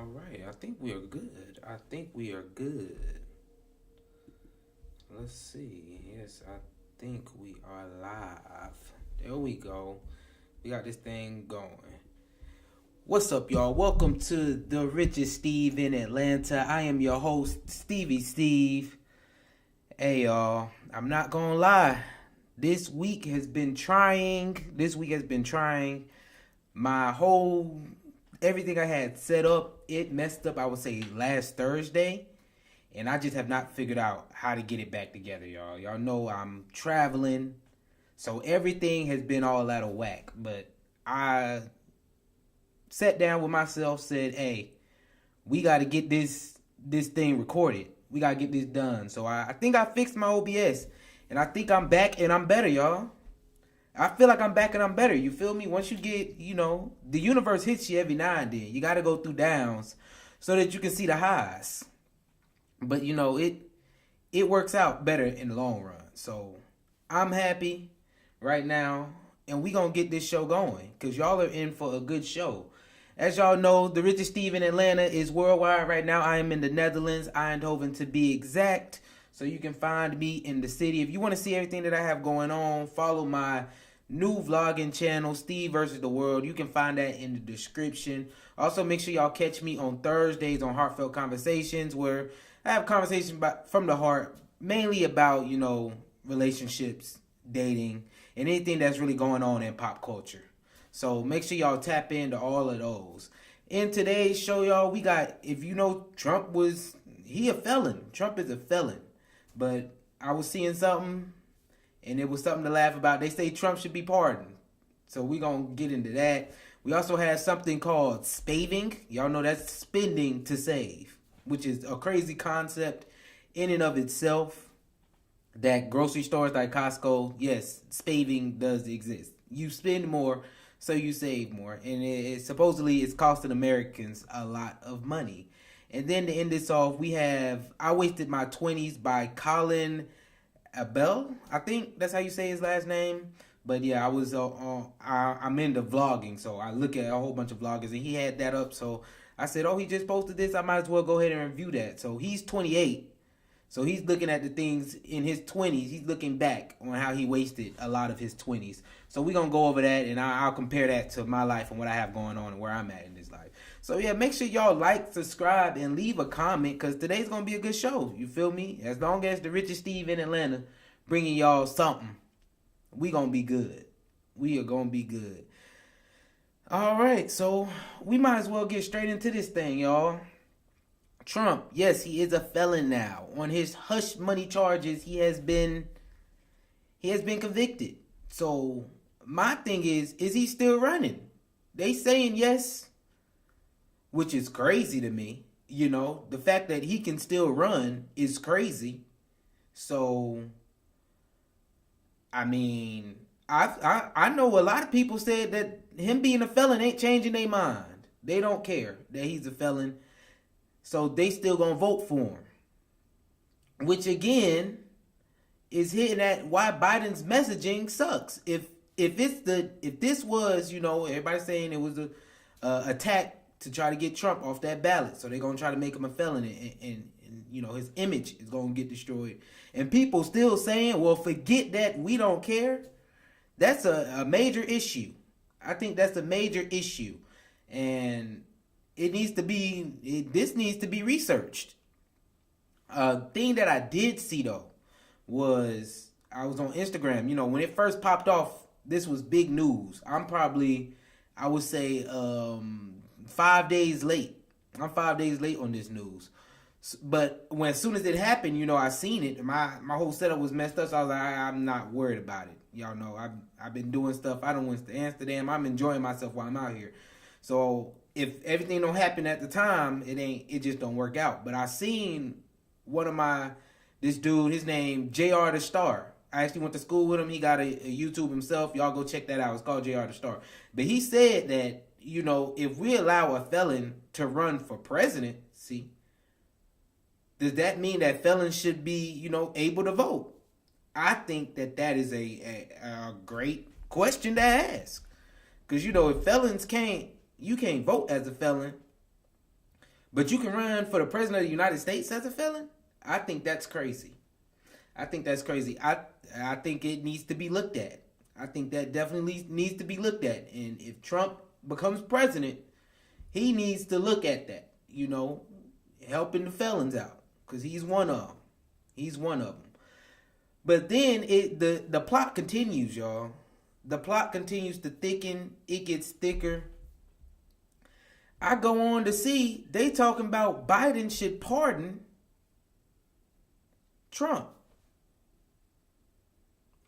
All right, I think we are good. I think we are good. Let's see. Yes, I think we are live. There we go. We got this thing going. What's up, y'all? Welcome to the richest Steve in Atlanta. I am your host, Stevie Steve. Hey, y'all. I'm not gonna lie. This week has been trying. My whole everything I had set up, it messed up, I would say, last Thursday. And I just have not figured out how to get it back together, y'all. Y'all know I'm traveling. So everything has been all out of whack. But I sat down with myself, said, hey, we got to get this thing recorded. We got to get this done. So I think I fixed my OBS. And I think I'm back and I'm better, y'all. I feel like I'm back and I'm better. You feel me? Once you get, the universe hits you every now and then. You got to go through downs so that you can see the highs. But, it works out better in the long run. So I'm happy right now. And we going to get this show going because y'all are in for a good show. As y'all know, the richest Steve in Atlanta is worldwide right now. I am in the Netherlands, Eindhoven to be exact. So you can find me in the city. If you want to see everything that I have going on, follow my new vlogging channel, Steve versus the World. You can find that in the description. Also, make sure y'all catch me on Thursdays on Hartfelt Conversations, where I have conversations from the heart, mainly about, relationships, dating, and anything that's really going on in pop culture. So make sure y'all tap into all of those. In today's show, y'all, we got, if you know Trump he a felon. Trump is a felon. But I was seeing something, and it was something to laugh about. They say Trump should be pardoned. So we're going to get into that. We also have something called spaving. Y'all know that's spending to save, which is a crazy concept in and of itself. That grocery stores like Costco, yes, spaving does exist. You spend more, so you save more. And it supposedly it's costing Americans a lot of money. And then to end this off, we have I Wasted My 20s by Collin. Abel, I think that's how you say his last name. But yeah, I'm into vlogging, so I look at a whole bunch of vloggers, and he had that up. So I said, oh, he just posted this. I might as well go ahead and review that. So he's 28. So he's looking at the things in his 20s. He's looking back on how he wasted a lot of his 20s. So we're going to go over that, and I'll compare that to my life and what I have going on and where I'm at in this life. So yeah, make sure y'all like, subscribe, and leave a comment, because today's going to be a good show. You feel me? As long as the richest Steve in Atlanta bringing y'all something, we going to be good. We are going to be good. All right, so we might as well get straight into this thing, y'all. Trump, yes, he is a felon now. On his hush money charges, he has been convicted. So my thing is he still running? They saying yes, which is crazy to me. The fact that he can still run is crazy. So, I mean, I know a lot of people said that him being a felon ain't changing their mind. They don't care that he's a felon. So they still gonna vote for him. Which again is hitting at why Biden's messaging sucks. If this was, everybody's saying it was a attack to try to get Trump off that ballot. So they're going to try to make him a felon, and his image is going to get destroyed. And people still saying, well, forget that, we don't care. That's a major issue. I think that's a major issue. And this needs to be researched. Thing that I did see, though, was I was on Instagram. When it first popped off, this was big news. I would say, 5 days late. I'm 5 days late on this news. But as soon as it happened, I seen it. My whole setup was messed up, so I was like, I'm not worried about it. Y'all know, I've been doing stuff. I don't went to Amsterdam. I'm enjoying myself while I'm out here. So if everything don't happen at the time, it just don't work out. But I seen this dude, his name JR the Star. I actually went to school with him. He got a YouTube himself. Y'all go check that out. It's called JR the Star. But he said that, if we allow a felon to run for presidency, does that mean that felons should be, able to vote? I think that is a great question to ask. Because, if felons you can't vote as a felon, But you can run for the president of the United States as a felon? I think that's crazy. I think that's crazy. I think it needs to be looked at. I think that definitely needs to be looked at. And if Trump becomes president, he needs to look at that, you know, helping the felons out, because he's one of them. He's one of them. But then the plot continues, y'all. The plot continues to thicken. It gets thicker. I go on to see they talking about Biden should pardon Trump,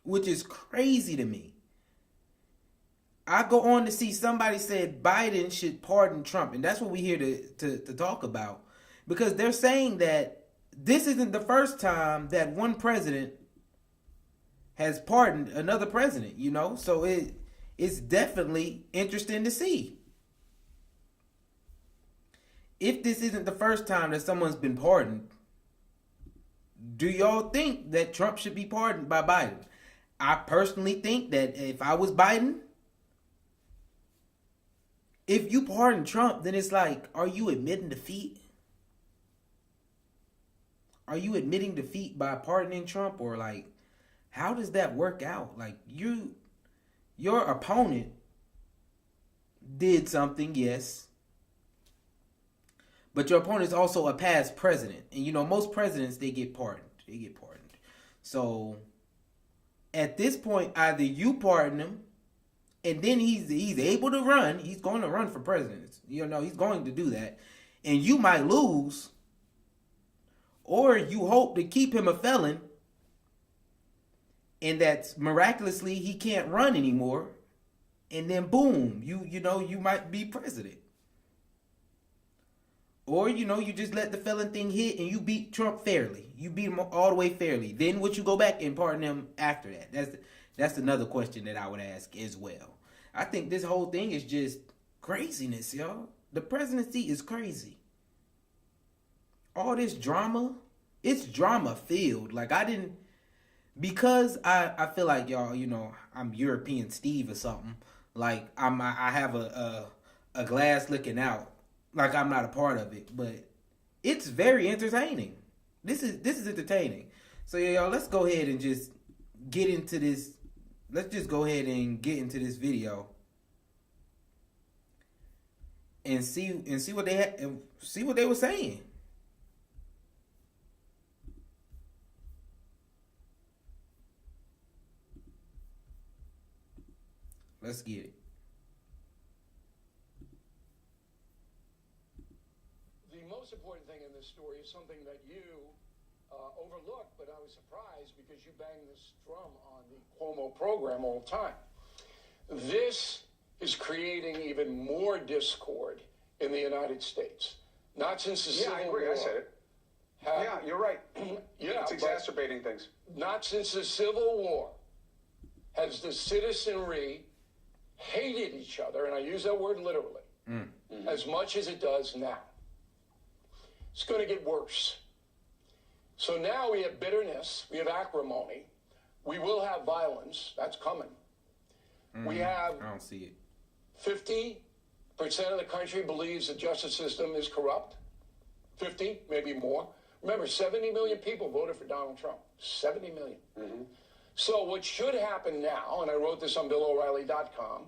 which is crazy to me. I go on to see somebody said Biden should pardon Trump, and that's what we here to talk about, because they're saying that this isn't the first time that one president has pardoned another president, you know? So it's definitely interesting to see. If this isn't the first time that someone's been pardoned, do y'all think that Trump should be pardoned by Biden? I personally think that if I was Biden, if you pardon Trump, then it's like, are you admitting defeat? Are you admitting defeat by pardoning Trump? Or like, how does that work out? Like, your opponent did something, yes, but your opponent is also a past president. And you know, most presidents, they get pardoned. So at this point, either you pardon him, and then he's able to run. He's going to run for president. You know, he's going to do that. And you might lose. Or you hope to keep him a felon, and that miraculously he can't run anymore. And then boom, you might be president. Or, you know, you just let the felon thing hit and you beat Trump fairly. You beat him all the way fairly. Then would you go back and pardon him after that? That's another question that I would ask as well. I think this whole thing is just craziness, y'all. The presidency is crazy. All this drama, it's drama filled. Like, because I feel like, y'all, you know, I'm European Steve or something. Like, I have a glass looking out. Like, I'm not a part of it, but it's very entertaining. This is entertaining. So yeah, y'all, let's go ahead and just get into this. Let's just go ahead and get into this video and see what they had and see what they were saying. Let's get it. The most important thing in this story is something that you overlooked, but I was surprised because you bang this drum on the Cuomo program all the time. This is creating even more discord in the United States. Not since the Civil War. Yeah, I agree. I said it. Yeah, you're right. Yeah, it's exacerbating things. Not since the Civil War has the citizenry hated each other, and I use that word literally, as much as it does now. It's going to get worse. So now we have bitterness, we have acrimony, we will have violence. That's coming. We have. I don't see it. 50% of the country believes the justice system is corrupt. 50, maybe more. Remember, 70 million people voted for Donald Trump. 70 million. So what should happen now, and I wrote this on BillO'Reilly.com,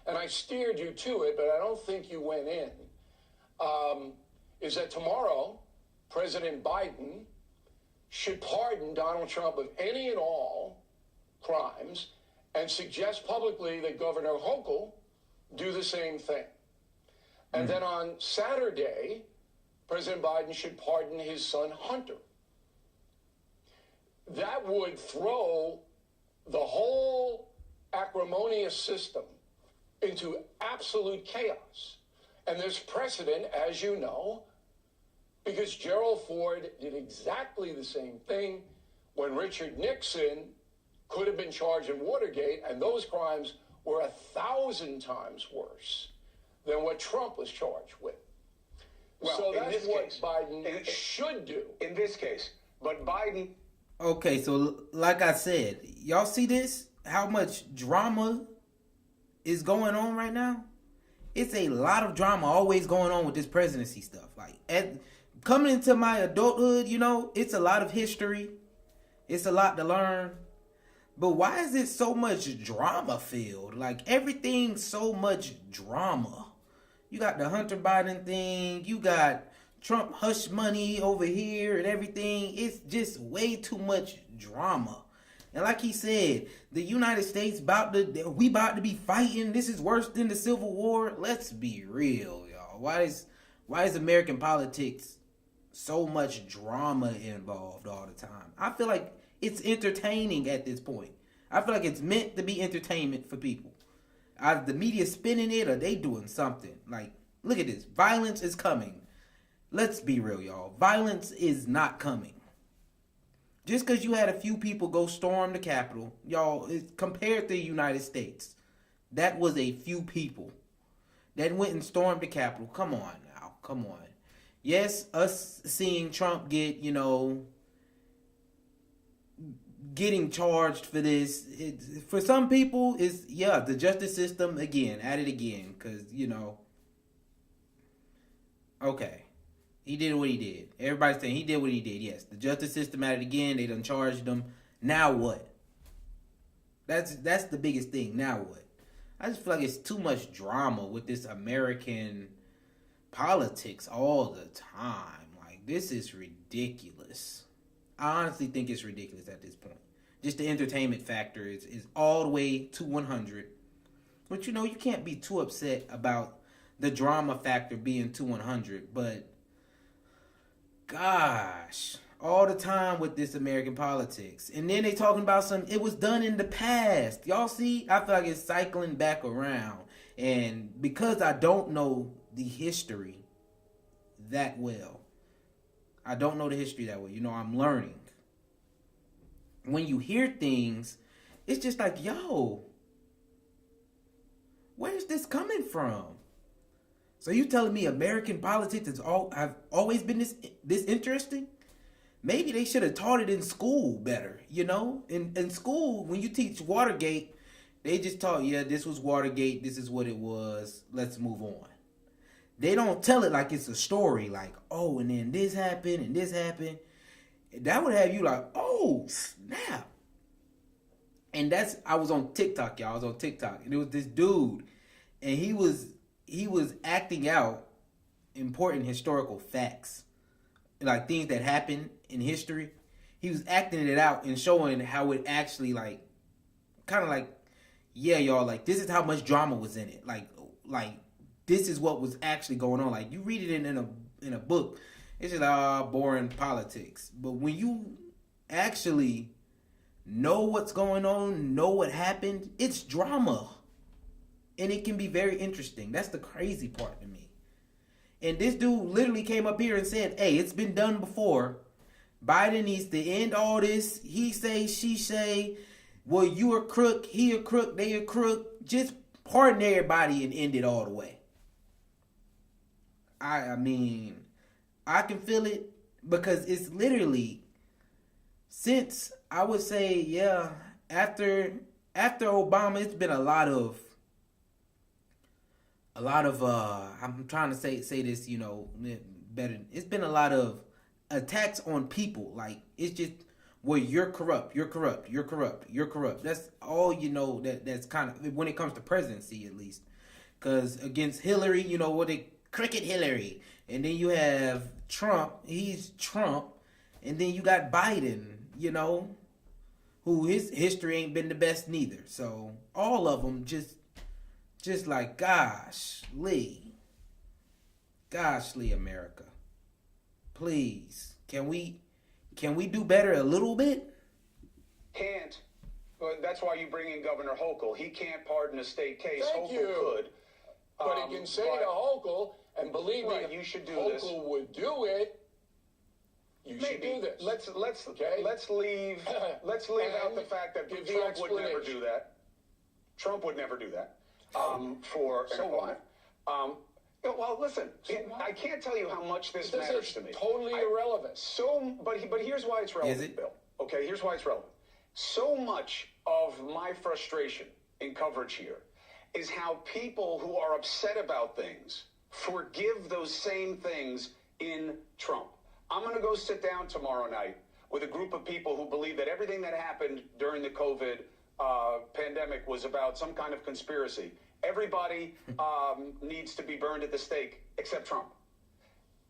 and I steered you to it, but I don't think you went in, is that tomorrow, President Biden should pardon Donald Trump of any and all crimes and suggest publicly that Governor Hochul do the same thing. And then on Saturday, President Biden should pardon his son Hunter. That would throw the whole acrimonious system into absolute chaos. And there's precedent, as you know, because Gerald Ford did exactly the same thing when Richard Nixon could have been charged in Watergate, and those crimes were 1,000 times worse than what Trump was charged with. Well, so in that's this what case, Biden should do. In this case. But Biden... Okay, so like I said, y'all see this? How much drama is going on right now? it's a lot of drama always going on with this presidency stuff. Like, coming into my adulthood, you know, it's a lot of history. It's a lot to learn. But why is it so much drama filled? Like, everything's so much drama. You got the Hunter Biden thing. You got Trump hush money over here and everything. It's just way too much drama. And like he said, the United States about to be fighting. This is worse than the Civil War. Let's be real, y'all. Why is American politics so much drama involved all the time? I feel like it's entertaining at this point. I feel like it's meant to be entertainment for people. Either the media spinning it or they doing something. Like, look at this. Violence is coming. Let's be real, y'all. Violence is not coming. Just because you had a few people go storm the Capitol, y'all, compared to the United States, that was a few people that went and stormed the Capitol. Come on now. Come on. Yes, us seeing Trump get, you know, getting charged for this, for some people, is, yeah, the justice system, again, at it again, because, you know, okay, he did what he did. Everybody's saying he did what he did. Yes, the justice system at it again, they done charged him. Now what? That's the biggest thing. Now what? I just feel like it's too much drama with this American politics all the time. Like, this is ridiculous. I honestly think it's ridiculous at this point. Just the entertainment factor is all the way to 100. But, you know, you can't be too upset about the drama factor being to 100. But, gosh, all the time with this American politics. And then they talking about it was done in the past. Y'all see? I feel like it's cycling back around. And because I don't know the history that well, you know, I'm learning. When you hear things, it's just like, yo, where's this coming from? So you telling me American politics have always been this interesting? Maybe they should have taught it in school better, you know? In school, when you teach Watergate, they just taught, yeah, this was Watergate, this is what it was, let's move on. They don't tell it like it's a story, like, oh, and then this happened, and this happened. That would have you like, oh, snap. And I was on TikTok, y'all. I was on TikTok. And it was this dude. And he was acting out important historical facts. Like things that happened in history. He was acting it out and showing how it actually, like, kind of like, yeah, y'all, like, this is how much drama was in it. Like this is what was actually going on. Like, you read it in a book, it's just boring politics. But when you actually know what's going on, know what happened, it's drama. And it can be very interesting. That's the crazy part to me. And this dude literally came up here and said, hey, it's been done before. Biden needs to end all this. He say, she say. Well, you a crook, he a crook, they a crook. Just pardon everybody and end it all the way. I mean, I can feel it because it's literally, since I would say, yeah, after Obama, it's been a lot of I'm trying to say this, you know, better. It's been a lot of attacks on people. Like, it's just, well, you're corrupt. That's all, you know, that's kind of, when it comes to presidency, at least. Because against Hillary, you know, cricket Hillary. And then you have Trump. He's Trump. And then you got Biden, you know, who his history ain't been the best neither. So all of them just like, gosh, America. Please, can we do better a little bit? Can't. That's why you bring in Governor Hochul. He can't pardon a state case. Thank Hochul you. could. But he can say to Hochul, and believe me, you should do Hochul this. would do it. You should do this. Let's Okay? let's leave out the fact that give the Trump would never explanation. do that. Trump would never do that. For So an what? opponent. Well, listen, I can't tell you how much this This matters is to me. totally irrelevant. But here's why it's relevant, Is it? Bill. Okay, here's why it's relevant. So much of my frustration in coverage here is how people who are upset about things forgive those same things in Trump. I'm going to go sit down tomorrow night with a group of people who believe that everything that happened during the COVID pandemic was about some kind of conspiracy. Everybody needs to be burned at the stake except Trump.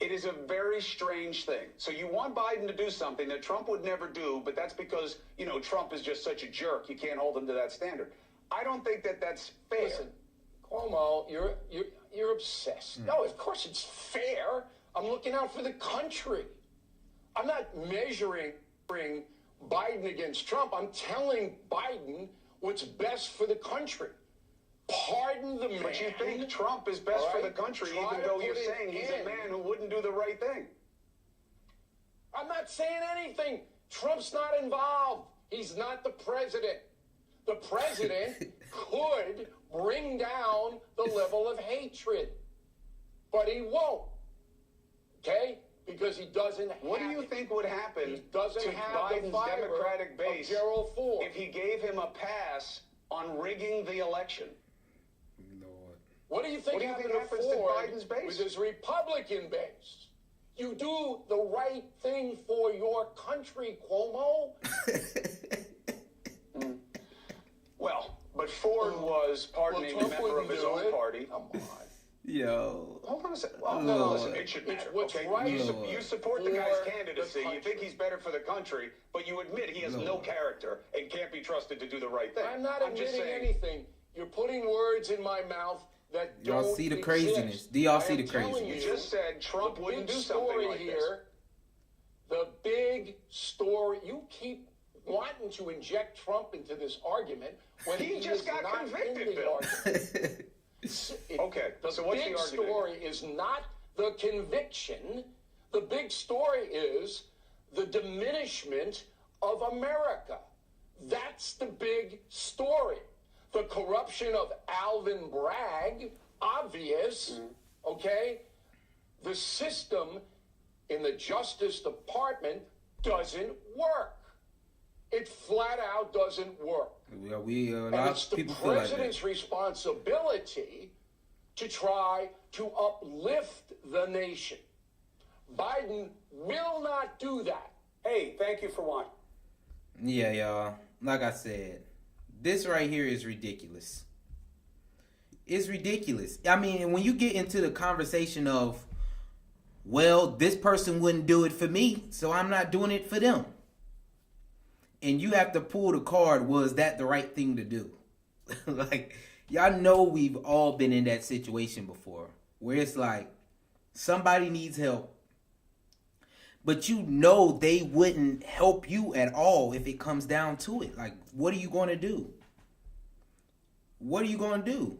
It is a very strange thing. So you want Biden to do something that Trump would never do, but that's because, you know, Trump is just such a jerk. You can't hold him to that standard. I don't think that that's fair. Listen, Cuomo, you're obsessed. No, of course it's fair. I'm looking out for the country. I'm not measuring Biden against Trump. I'm telling Biden what's best for the country. Pardon the man. But you think Trump is best for the country, even though you're saying he's a man who wouldn't do the right thing. I'm not saying anything. Trump's not involved. He's not the president. The president could bring down the level of hatred, but he won't. Okay? Because he doesn't have... What do you think would happen He doesn't to have the Biden's fiber Democratic base of Gerald Ford. if he gave him a pass on rigging the election? What do you think happened to Ford Biden's base? with his Republican base? You do the right thing for your country, Cuomo. Well, but Ford was pardoning a member of his own party. Come on. Yo. Hold on a second. Well, No. no, listen, it should It's matter. what's Okay? right You support the for guy's the candidacy. You think country. he's better for the country, but you admit he has No. no character and can't be trusted to do the right thing. I'm not just admitting saying, anything. You're putting words in my mouth that Y'all don't see the exist. craziness? Do y'all I see am the telling craziness? You just said Trump the wouldn't big do something story like this. here, the big story. You keep wanting to inject Trump into this argument when He just is got not convicted, in the Bill. argument. Okay, The so what's big the argument? story is not the conviction. The big story is the diminishment of America. That's the big story. The corruption of Alvin Bragg, obvious, okay? The system in the Justice Department doesn't work. It flat out doesn't work. A And lot it's of the people feel like that. president's responsibility to try to uplift the nation. Biden will not do that. Hey, thank you for watching. Yeah, y'all. Like I said, this right here is ridiculous. It's ridiculous. I mean, when you get into the conversation of, well, this person wouldn't do it for me, so I'm not doing it for them. And you have to pull the card, was that the right thing to do? Like, y'all know we've all been in that situation before, where it's like, somebody needs help, but you know they wouldn't help you at all if it comes down to it. Like, what are you going to do? What are you going to do?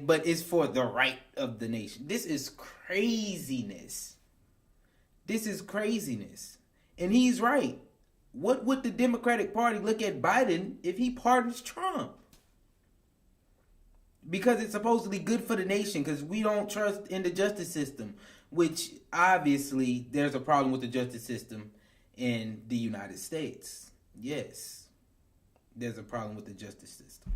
But it's for the right of the nation. This is craziness. This is craziness. And he's right. What would the Democratic Party look at Biden if he pardons Trump? Because it's supposedly good for the nation, because we don't trust in the justice system, which obviously there's a problem with the justice system in the United States. Yes, there's a problem with the justice system.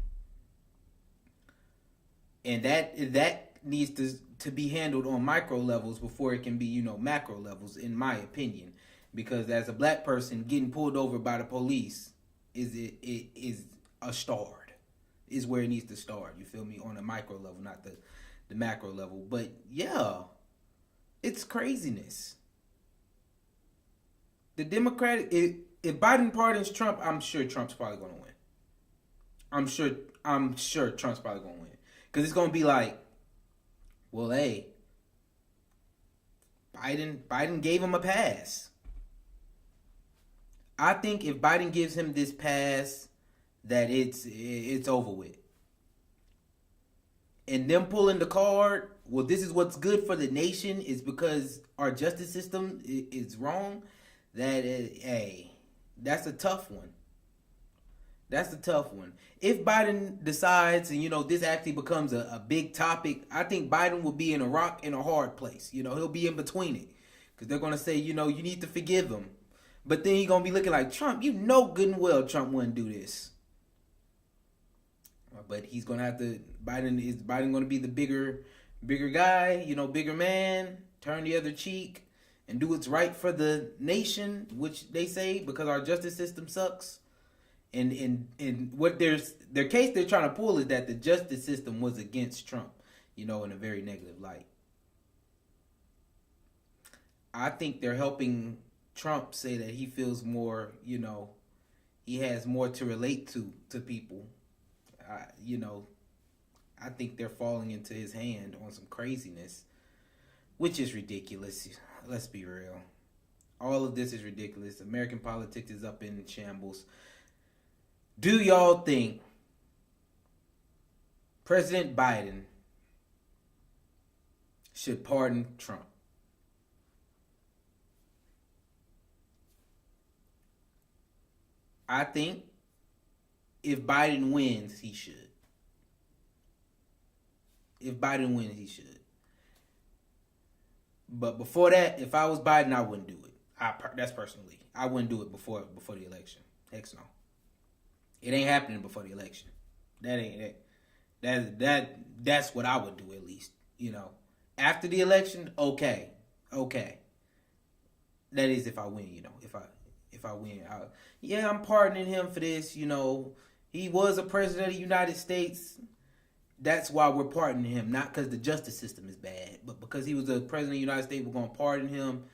And that needs to be handled on micro levels before it can be, macro levels, in my opinion. Because as a black person, getting pulled over by the police is a start. Is where it needs to start. You feel me? On a micro level, not the macro level. But yeah, it's craziness. The Democratic, if Biden pardons Trump, I'm sure Trump's probably gonna win. I'm sure Trump's probably gonna win. Because it's gonna be like, well, hey, Biden gave him a pass. I think if Biden gives him this pass, that it's over with. And them pulling the card, well, this is what's good for the nation, is because our justice system is wrong. That's a tough one. That's a tough one. If Biden decides, and this actually becomes a big topic, I think Biden will be in a rock and a hard place. He'll be in between it. Because they're going to say, you need to forgive him. But then he's going to be looking like Trump. You know good and well Trump wouldn't do this. but he's gonna have to. Biden gonna be the bigger guy, bigger man, turn the other cheek, and do what's right for the nation, which they say because our justice system sucks. And what their case they're trying to pull is that the justice system was against Trump, in a very negative light. I think they're helping Trump say that he feels more, he has more to relate to people. I think they're falling into his hand on some craziness, which is ridiculous. Let's be real. All of this is ridiculous. American politics is up in shambles. Do y'all think President Biden should pardon Trump? I think if Biden wins, he should. If Biden wins, he should. But before that, if I was Biden, I wouldn't do it. That's personally. I wouldn't do it before the election. Heck no. It ain't happening before the election. That's what I would do at least. After the election, okay. That is if I win. If I win, I'm pardoning him for this. He was a president of the United States. That's why we're pardoning him, not because the justice system is bad, but because he was a president of the United States. We're gonna pardon him.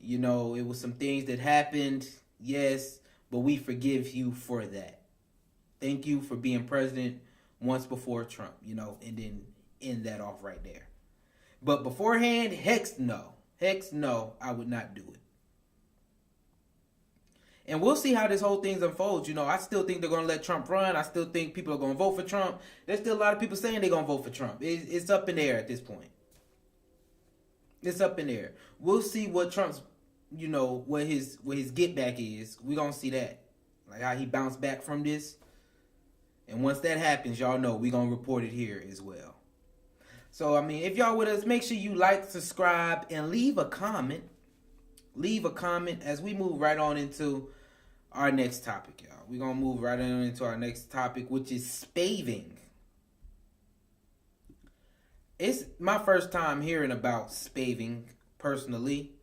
It was some things that happened, yes, but we forgive you for that. Thank you for being president once before Trump, and then end that off right there. But beforehand, heck no, I would not do it. And we'll see how this whole thing unfolds. I still think they're going to let Trump run. I still think people are going to vote for Trump. There's still a lot of people saying they're going to vote for Trump. It's up in the air at this point. It's up in the air. We'll see what Trump's, what his get back is. We're going to see that. Like how he bounced back from this. And once that happens, y'all know we're going to report it here as well. So, if y'all with us, make sure you like, subscribe, and leave a comment. Leave a comment as we move right on into our next topic, y'all. We're going to move right on into our next topic, which is spaving. It's my first time hearing about spaving, personally.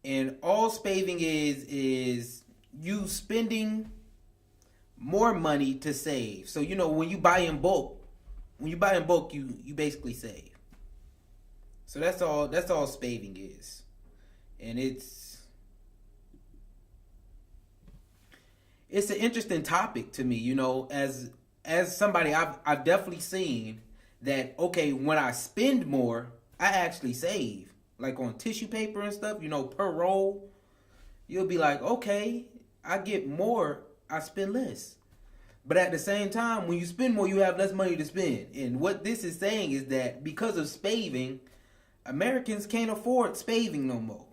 And all spaving is you spending more money to save. So, when you buy in bulk, you basically save. So that's all spaving is. And it's an interesting topic to me, as somebody I've definitely seen that, okay, when I spend more, I actually save. Like on tissue paper and stuff, per roll, you'll be like, okay, I get more, I spend less. But at the same time, when you spend more, you have less money to spend. And what this is saying is that because of spaving, Americans can't afford spaving no more.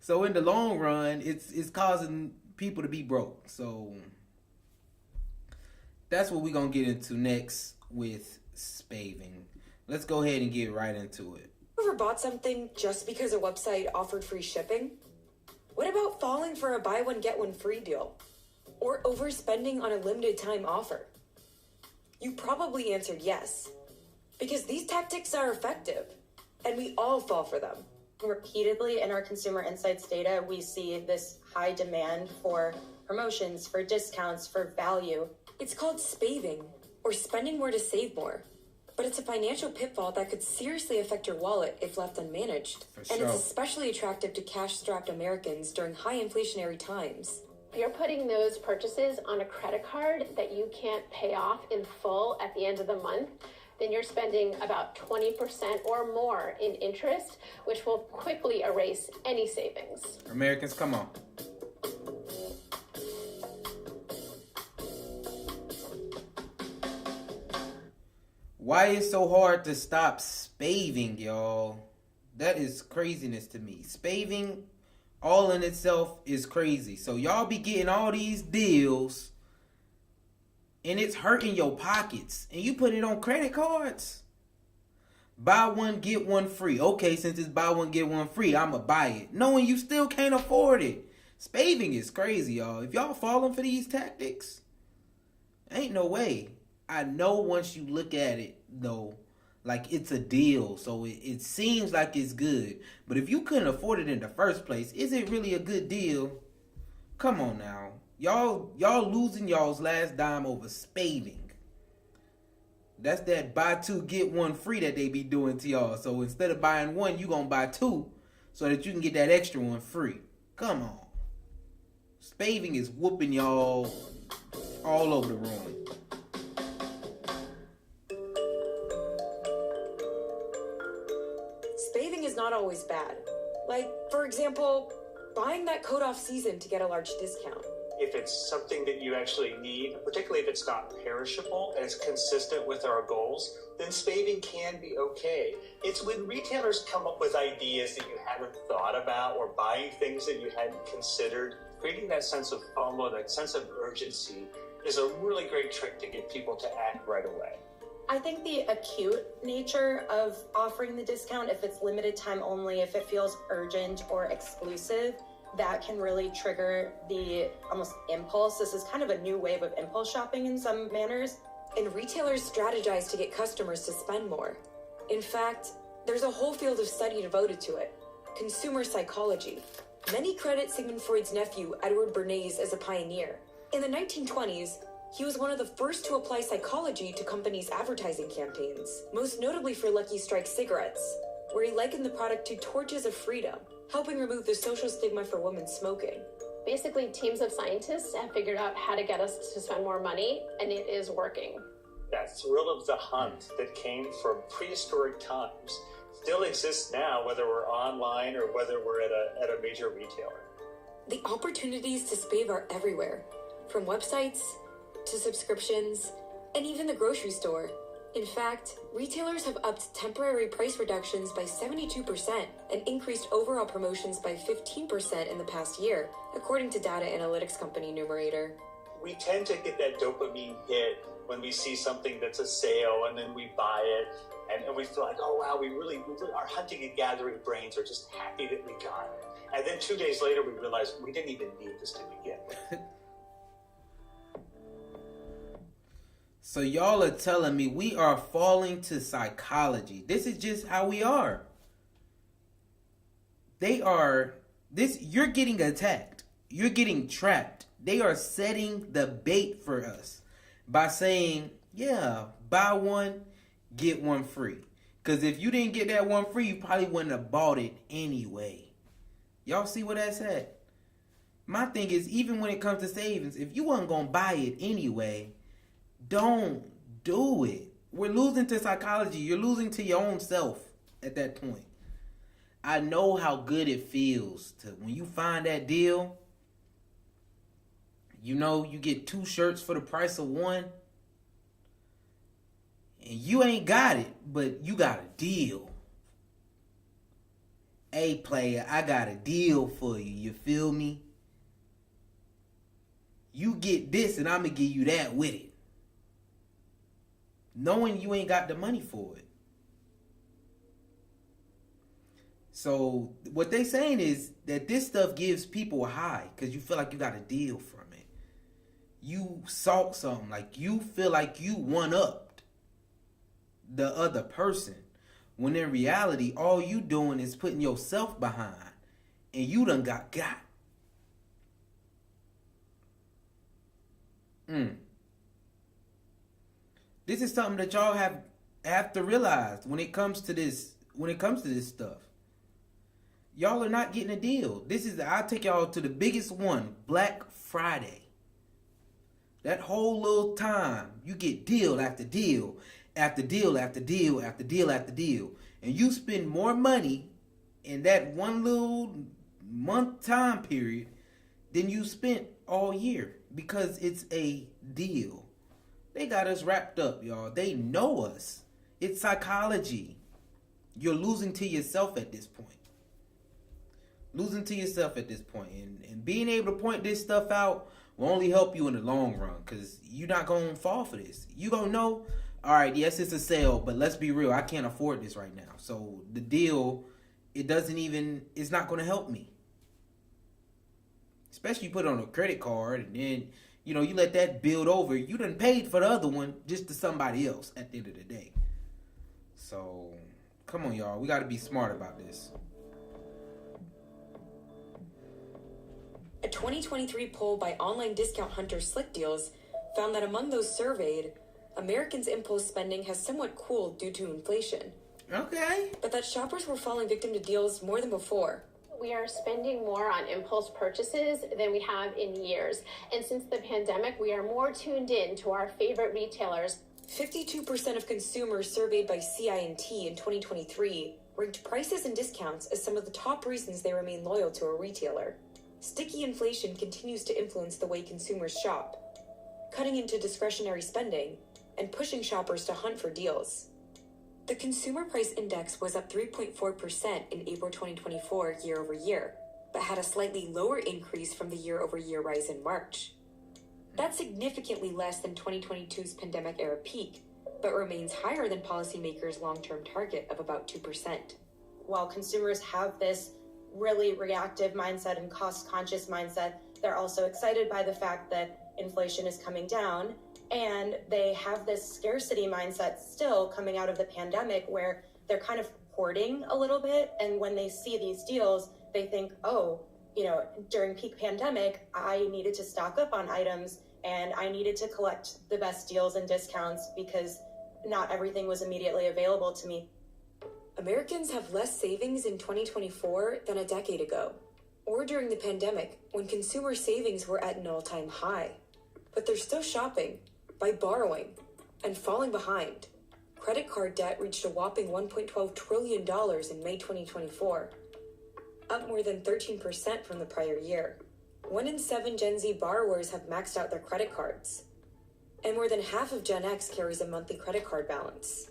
So in the long run, it's causing people to be broke. So that's what we're going to get into next with spaving. Let's go ahead and get right into it. Ever bought something just because a website offered free shipping? What about falling for a buy one get one free deal? Or overspending on a limited time offer? You probably answered yes, because these tactics are effective, and we all fall for them. Repeatedly in our consumer insights data, we see this high demand for promotions, for discounts, for value. It's called spaving, or spending more to save more. But it's a financial pitfall that could seriously affect your wallet if left unmanaged. And it's especially attractive to cash-strapped Americans during high inflationary times. You're putting those purchases on a credit card that you can't pay off in full at the end of the month, then you're spending about 20% or more in interest, which will quickly erase any savings. Americans, come on. Why is it so hard to stop spaving, y'all? That is craziness to me. Spaving all in itself is crazy. So y'all be getting all these deals and it's hurting your pockets. And you put it on credit cards. Buy one, get one free. Okay, since it's buy one, get one free, I'ma buy it. Knowing you still can't afford it. Spaving is crazy, y'all. If y'all falling for these tactics, Ain't no way. I know once you look at it, though, like it's a deal, so it seems like it's good. But if you couldn't afford it in the first place, is it really a good deal? Come on now. Y'all losing y'all's last dime over spaving. That's that buy two, get one free that they be doing to y'all. So instead of buying one, you gonna buy two so that you can get that extra one free. Come on. Spaving is whooping y'all all over the room. Spaving is not always bad. Like, for example, buying that coat off season to get a large discount. If it's something that you actually need, particularly if it's not perishable and it's consistent with our goals, then spaving can be okay. It's when retailers come up with ideas that you haven't thought about or buying things that you hadn't considered, creating that sense of FOMO, that sense of urgency, is a really great trick to get people to act right away. I think the acute nature of offering the discount, if it's limited time only, if it feels urgent or exclusive, that can really trigger the almost impulse. This is kind of a new wave of impulse shopping in some manners. And retailers strategize to get customers to spend more. In fact, there's a whole field of study devoted to it. Consumer psychology. Many credit Sigmund Freud's nephew, Edward Bernays, as a pioneer. In the 1920s, he was one of the first to apply psychology to companies' advertising campaigns, most notably for Lucky Strike cigarettes, where he likened the product to torches of freedom, helping remove the social stigma for women smoking. Basically, teams of scientists have figured out how to get us to spend more money, and it is working. That thrill of the hunt that came from prehistoric times still exists now, whether we're online or whether we're at a major retailer. The opportunities to spave are everywhere, from websites to subscriptions, and even the grocery store. In fact, retailers have upped temporary price reductions by 72% and increased overall promotions by 15% in the past year, according to data analytics company Numerator. We tend to get that dopamine hit when we see something that's a sale and then we buy it and we feel like, oh wow, we really our hunting and gathering brains are just happy that we got it. And then 2 days later we realize we didn't even need this to begin with. So y'all are telling me we are falling to psychology. This is just how we are. You're getting attacked. You're getting trapped. They are setting the bait for us by saying, yeah, buy one, get one free. Because if you didn't get that one free, you probably wouldn't have bought it anyway. Y'all see what that's at? My thing is, even when it comes to savings, if you wasn't going to buy it anyway, don't do it. We're losing to psychology. You're losing to your own self at that point. I know how good it feels to when you find that deal. You know, you get 2 shirts for the price of one. And you ain't got it, but you got a deal. Hey, player, I got a deal for you. You feel me? You get this and I'm going to give you that with it. Knowing you ain't got the money for it. So what they saying is that this stuff gives people a high because you feel like you got a deal from it. You sought something, like you feel like you one-upped the other person. When in reality, all you doing is putting yourself behind and you done got. This is something that y'all have to realize when it comes to this stuff. Y'all are not getting a deal. I'll take y'all to the biggest one, Black Friday. That whole little time, you get deal after deal, after deal after deal after deal after deal. And you spend more money in that one little month time period than you spent all year because it's a deal. They got us wrapped up, y'all. They know us. It's psychology. You're losing to yourself at this point. Losing to yourself at this point. And being able to point this stuff out will only help you in the long run because you're not going to fall for this. You're going to know, all right, yes, it's a sale, but let's be real. I can't afford this right now. So the deal, it's not going to help me. Especially you put it on a credit card and then you know, you let that build over. You done paid for the other one just to somebody else at the end of the day. So, come on, y'all. We got to be smart about this. A 2023 poll by online discount hunter Slick Deals found that among those surveyed, Americans' impulse spending has somewhat cooled due to inflation. Okay. But that shoppers were falling victim to deals more than before. We are spending more on impulse purchases than we have in years. And since the pandemic, we are more tuned in to our favorite retailers. 52% of consumers surveyed by CI&T in 2023 ranked prices and discounts as some of the top reasons they remain loyal to a retailer. Sticky inflation continues to influence the way consumers shop, cutting into discretionary spending and pushing shoppers to hunt for deals. The Consumer Price Index was up 3.4% in April 2024 year over year, but had a slightly lower increase from the year-over-year rise in March. That's significantly less than 2022's pandemic-era peak, but remains higher than policymakers' long-term target of about 2%. While consumers have this really reactive mindset and cost-conscious mindset, they're also excited by the fact that inflation is coming down, and they have this scarcity mindset still coming out of the pandemic where they're kind of hoarding a little bit. And when they see these deals, they think, oh, you know, during peak pandemic, I needed to stock up on items and I needed to collect the best deals and discounts because not everything was immediately available to me. Americans have less savings in 2024 than a decade ago, or during the pandemic when consumer savings were at an all-time high. But they're still shopping by borrowing and falling behind. Credit card debt reached a whopping $1.12 trillion in May 2024, up more than 13% from the prior year. 1 in 7 Gen Z borrowers have maxed out their credit cards, and more than half of Gen X carries a monthly credit card balance.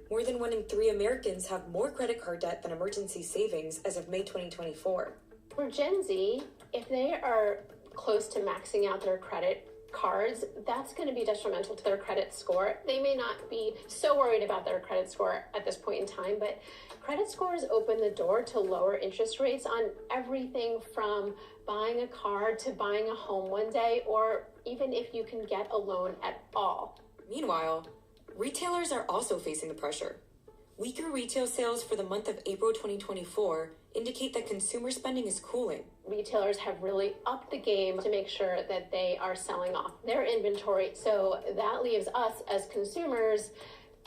More than 1 in 3 Americans have more credit card debt than emergency savings as of May 2024. For Gen Z, if they are close to maxing out their credit cards, that's going to be detrimental to their credit score. They may not be so worried about their credit score at this point in time, but credit scores open the door to lower interest rates on everything from buying a car to buying a home one day, or even if you can get a loan at all. Meanwhile, retailers are also facing the pressure. Weaker retail sales for the month of April 2024 indicate that consumer spending is cooling. Retailers have really upped the game to make sure that they are selling off their inventory. So that leaves us as consumers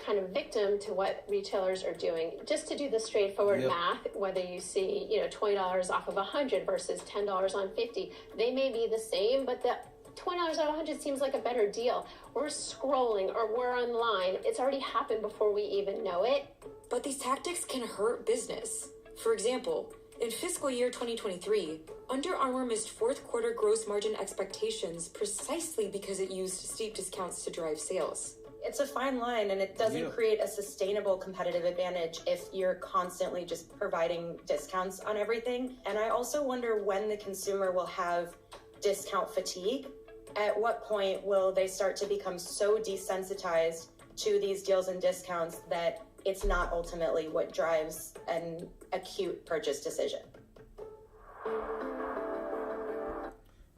kind of victim to what retailers are doing. Just to do the straightforward math, whether you see, $20 off of 100 versus $10 on 50, they may be the same, but the $20 out of 100 seems like a better deal. We're scrolling or we're online. It's already happened before we even know it. But these tactics can hurt business. For example, in fiscal year 2023, Under Armour missed fourth quarter gross margin expectations precisely because it used steep discounts to drive sales. It's a fine line, and it doesn't create a sustainable competitive advantage if you're constantly just providing discounts on everything. And I also wonder when the consumer will have discount fatigue. At what point will they start to become so desensitized to these deals and discounts that it's not ultimately what drives an acute purchase decision?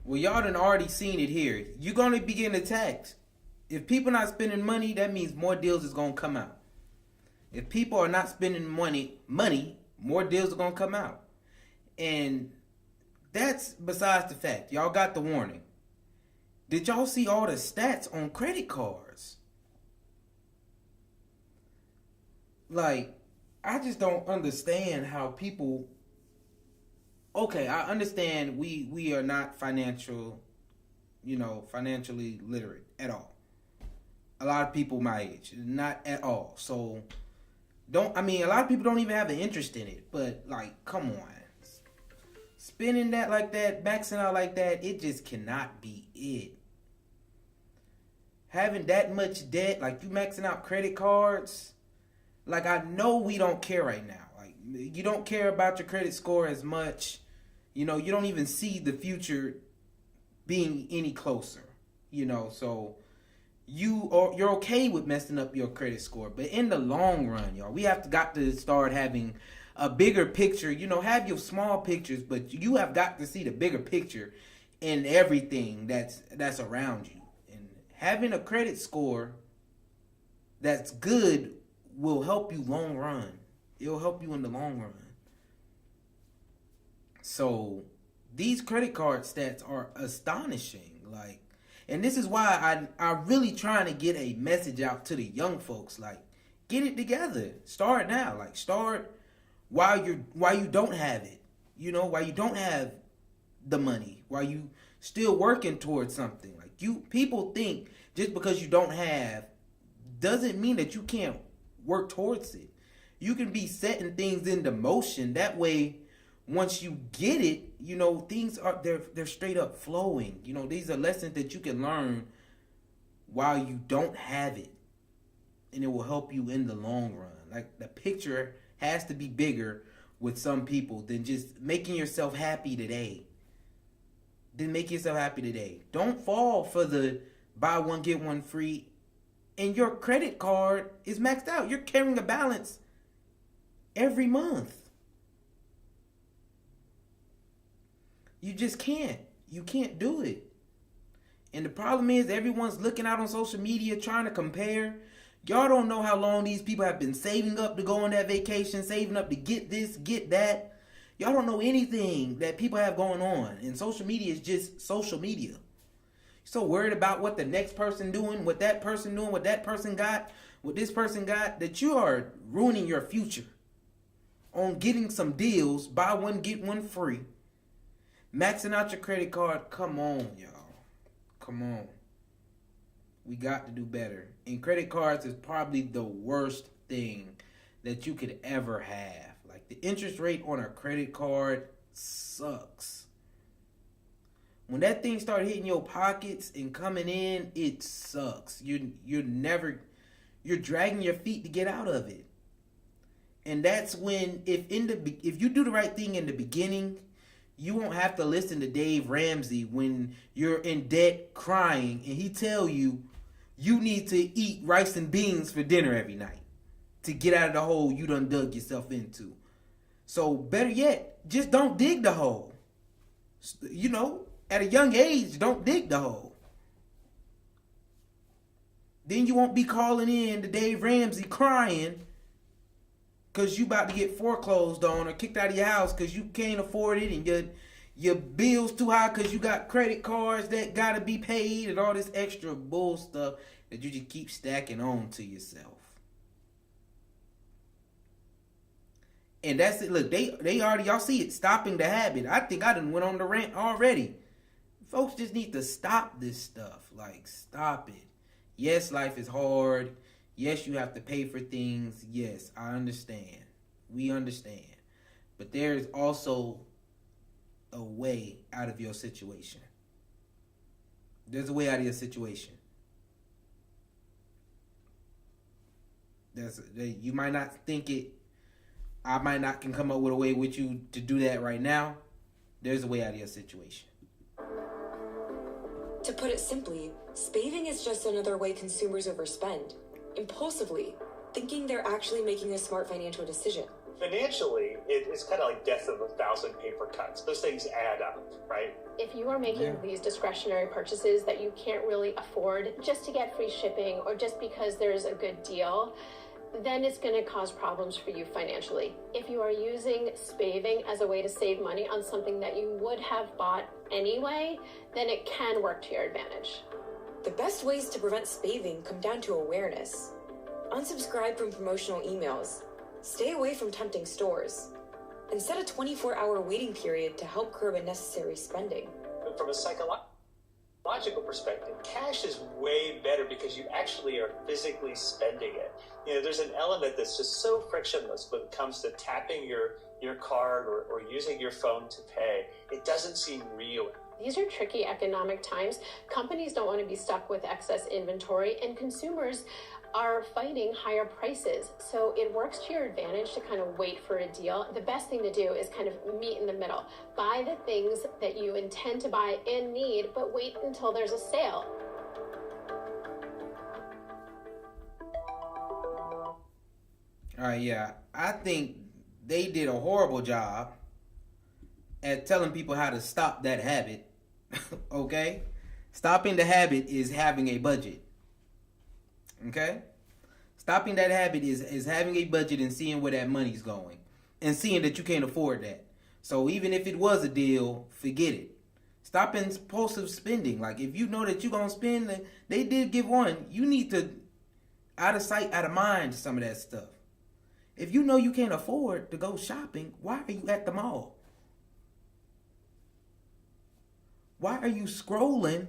Well, y'all done already seen it here. You're going to be getting attacked. If people not spending money, that means more deals is going to come out. If people are not spending money, more deals are going to come out. And that's besides the fact. Y'all got the warning. Did y'all see all the stats on credit cards? Like, I just don't understand how people... Okay, I understand we are not financially literate at all. A lot of people my age, not at all. So, a lot of people don't even have an interest in it. But, like, come on. Spending that like that, maxing out like that, it just cannot be it. Having that much debt, like you maxing out credit cards, like I know we don't care right now. Like you don't care about your credit score as much. You don't even see the future being any closer. So you're okay with messing up your credit score. But in the long run, y'all, we got to start having a bigger picture. Have your small pictures, but you have got to see the bigger picture in everything that's around you. And having a credit score that's good will help you long run. It'll help you in the long run. So these credit card stats are astonishing. Like, and this is why I'm really trying to get a message out to the young folks. Like, get it together. Start now. Like, start while you don't have it. You know, while you don't have the money, while you still working towards something. Like, people think just because you don't have doesn't mean that you can't work towards it. You can be setting things into motion. That way, once you get it, you know, things are they're straight up flowing. You know, these are lessons that you can learn while you don't have it. And it will help you in the long run. Like, the picture has to be bigger with some people than just making yourself happy today. Don't fall for the buy one, get one free. And your credit card is maxed out. You're carrying a balance every month. You just can't. You can't do it. And the problem is everyone's looking out on social media trying to compare. Y'all don't know how long these people have been saving up to go on that vacation, saving up to get this, get that. Y'all don't know anything that people have going on. And social media is just social media. You're so worried about what the next person doing, what that person doing, what that person got, what this person got, that you are ruining your future on getting some deals, buy one, get one free. Maxing out your credit card. Come on, y'all. Come on. We got to do better. And credit cards is probably the worst thing that you could ever have. Like, the interest rate on a credit card sucks. When that thing started hitting your pockets and coming in, it sucks. You're dragging your feet to get out of it. And that's when, if you do the right thing in the beginning, you won't have to listen to Dave Ramsey when you're in debt crying and he tell you need to eat rice and beans for dinner every night to get out of the hole you done dug yourself into. So better yet, just don't dig the hole. You know, at a young age, don't dig the hole. Then you won't be calling in to Dave Ramsey crying because you about to get foreclosed on or kicked out of your house because you can't afford it and your bill's too high because you got credit cards that got to be paid and all this extra bull stuff that you just keep stacking on to yourself. And that's it. Look, they already, y'all see it stopping the habit. I think I done went on the rant already. Folks just need to stop this stuff. Like, stop it. Yes, life is hard. Yes, you have to pay for things. Yes, I understand. We understand. But there is also a way out of your situation. There's a way out of your situation. You might not think it. I might not can come up with a way with you to do that right now. There's a way out of your situation. To put it simply, spaving is just another way consumers overspend, impulsively, thinking they're actually making a smart financial decision. Financially, it's kind of like death of 1,000 paper cuts. Those things add up, right? If you are making these discretionary purchases that you can't really afford just to get free shipping or just because there's a good deal, then it's going to cause problems for you financially. If you are using spaving as a way to save money on something that you would have bought anyway, then it can work to your advantage. The best ways to prevent spaving come down to awareness. Unsubscribe from promotional emails. Stay away from tempting stores. And set a 24-hour waiting period to help curb unnecessary spending. But from a psychological perspective, cash is way better because you actually are physically spending it. You know, there's an element that's just so frictionless when it comes to tapping your card or using your phone to pay. It doesn't seem real. These are tricky economic times. Companies don't want to be stuck with excess inventory, and consumers are fighting higher prices. So it works to your advantage to kind of wait for a deal. The best thing to do is kind of meet in the middle. Buy the things that you intend to buy and need, but wait until there's a sale. All right, yeah. I think they did a horrible job at telling people how to stop that habit Okay? Stopping the habit is having a budget. Okay? Stopping that habit is having a budget and seeing where that money's going. And seeing that you can't afford that. So even if it was a deal, forget it. Stop impulsive spending. Like if you know that you're going to spend, they did give one, you need to, out of sight, out of mind, some of that stuff. If you know you can't afford to go shopping, why are you at the mall? Why are you scrolling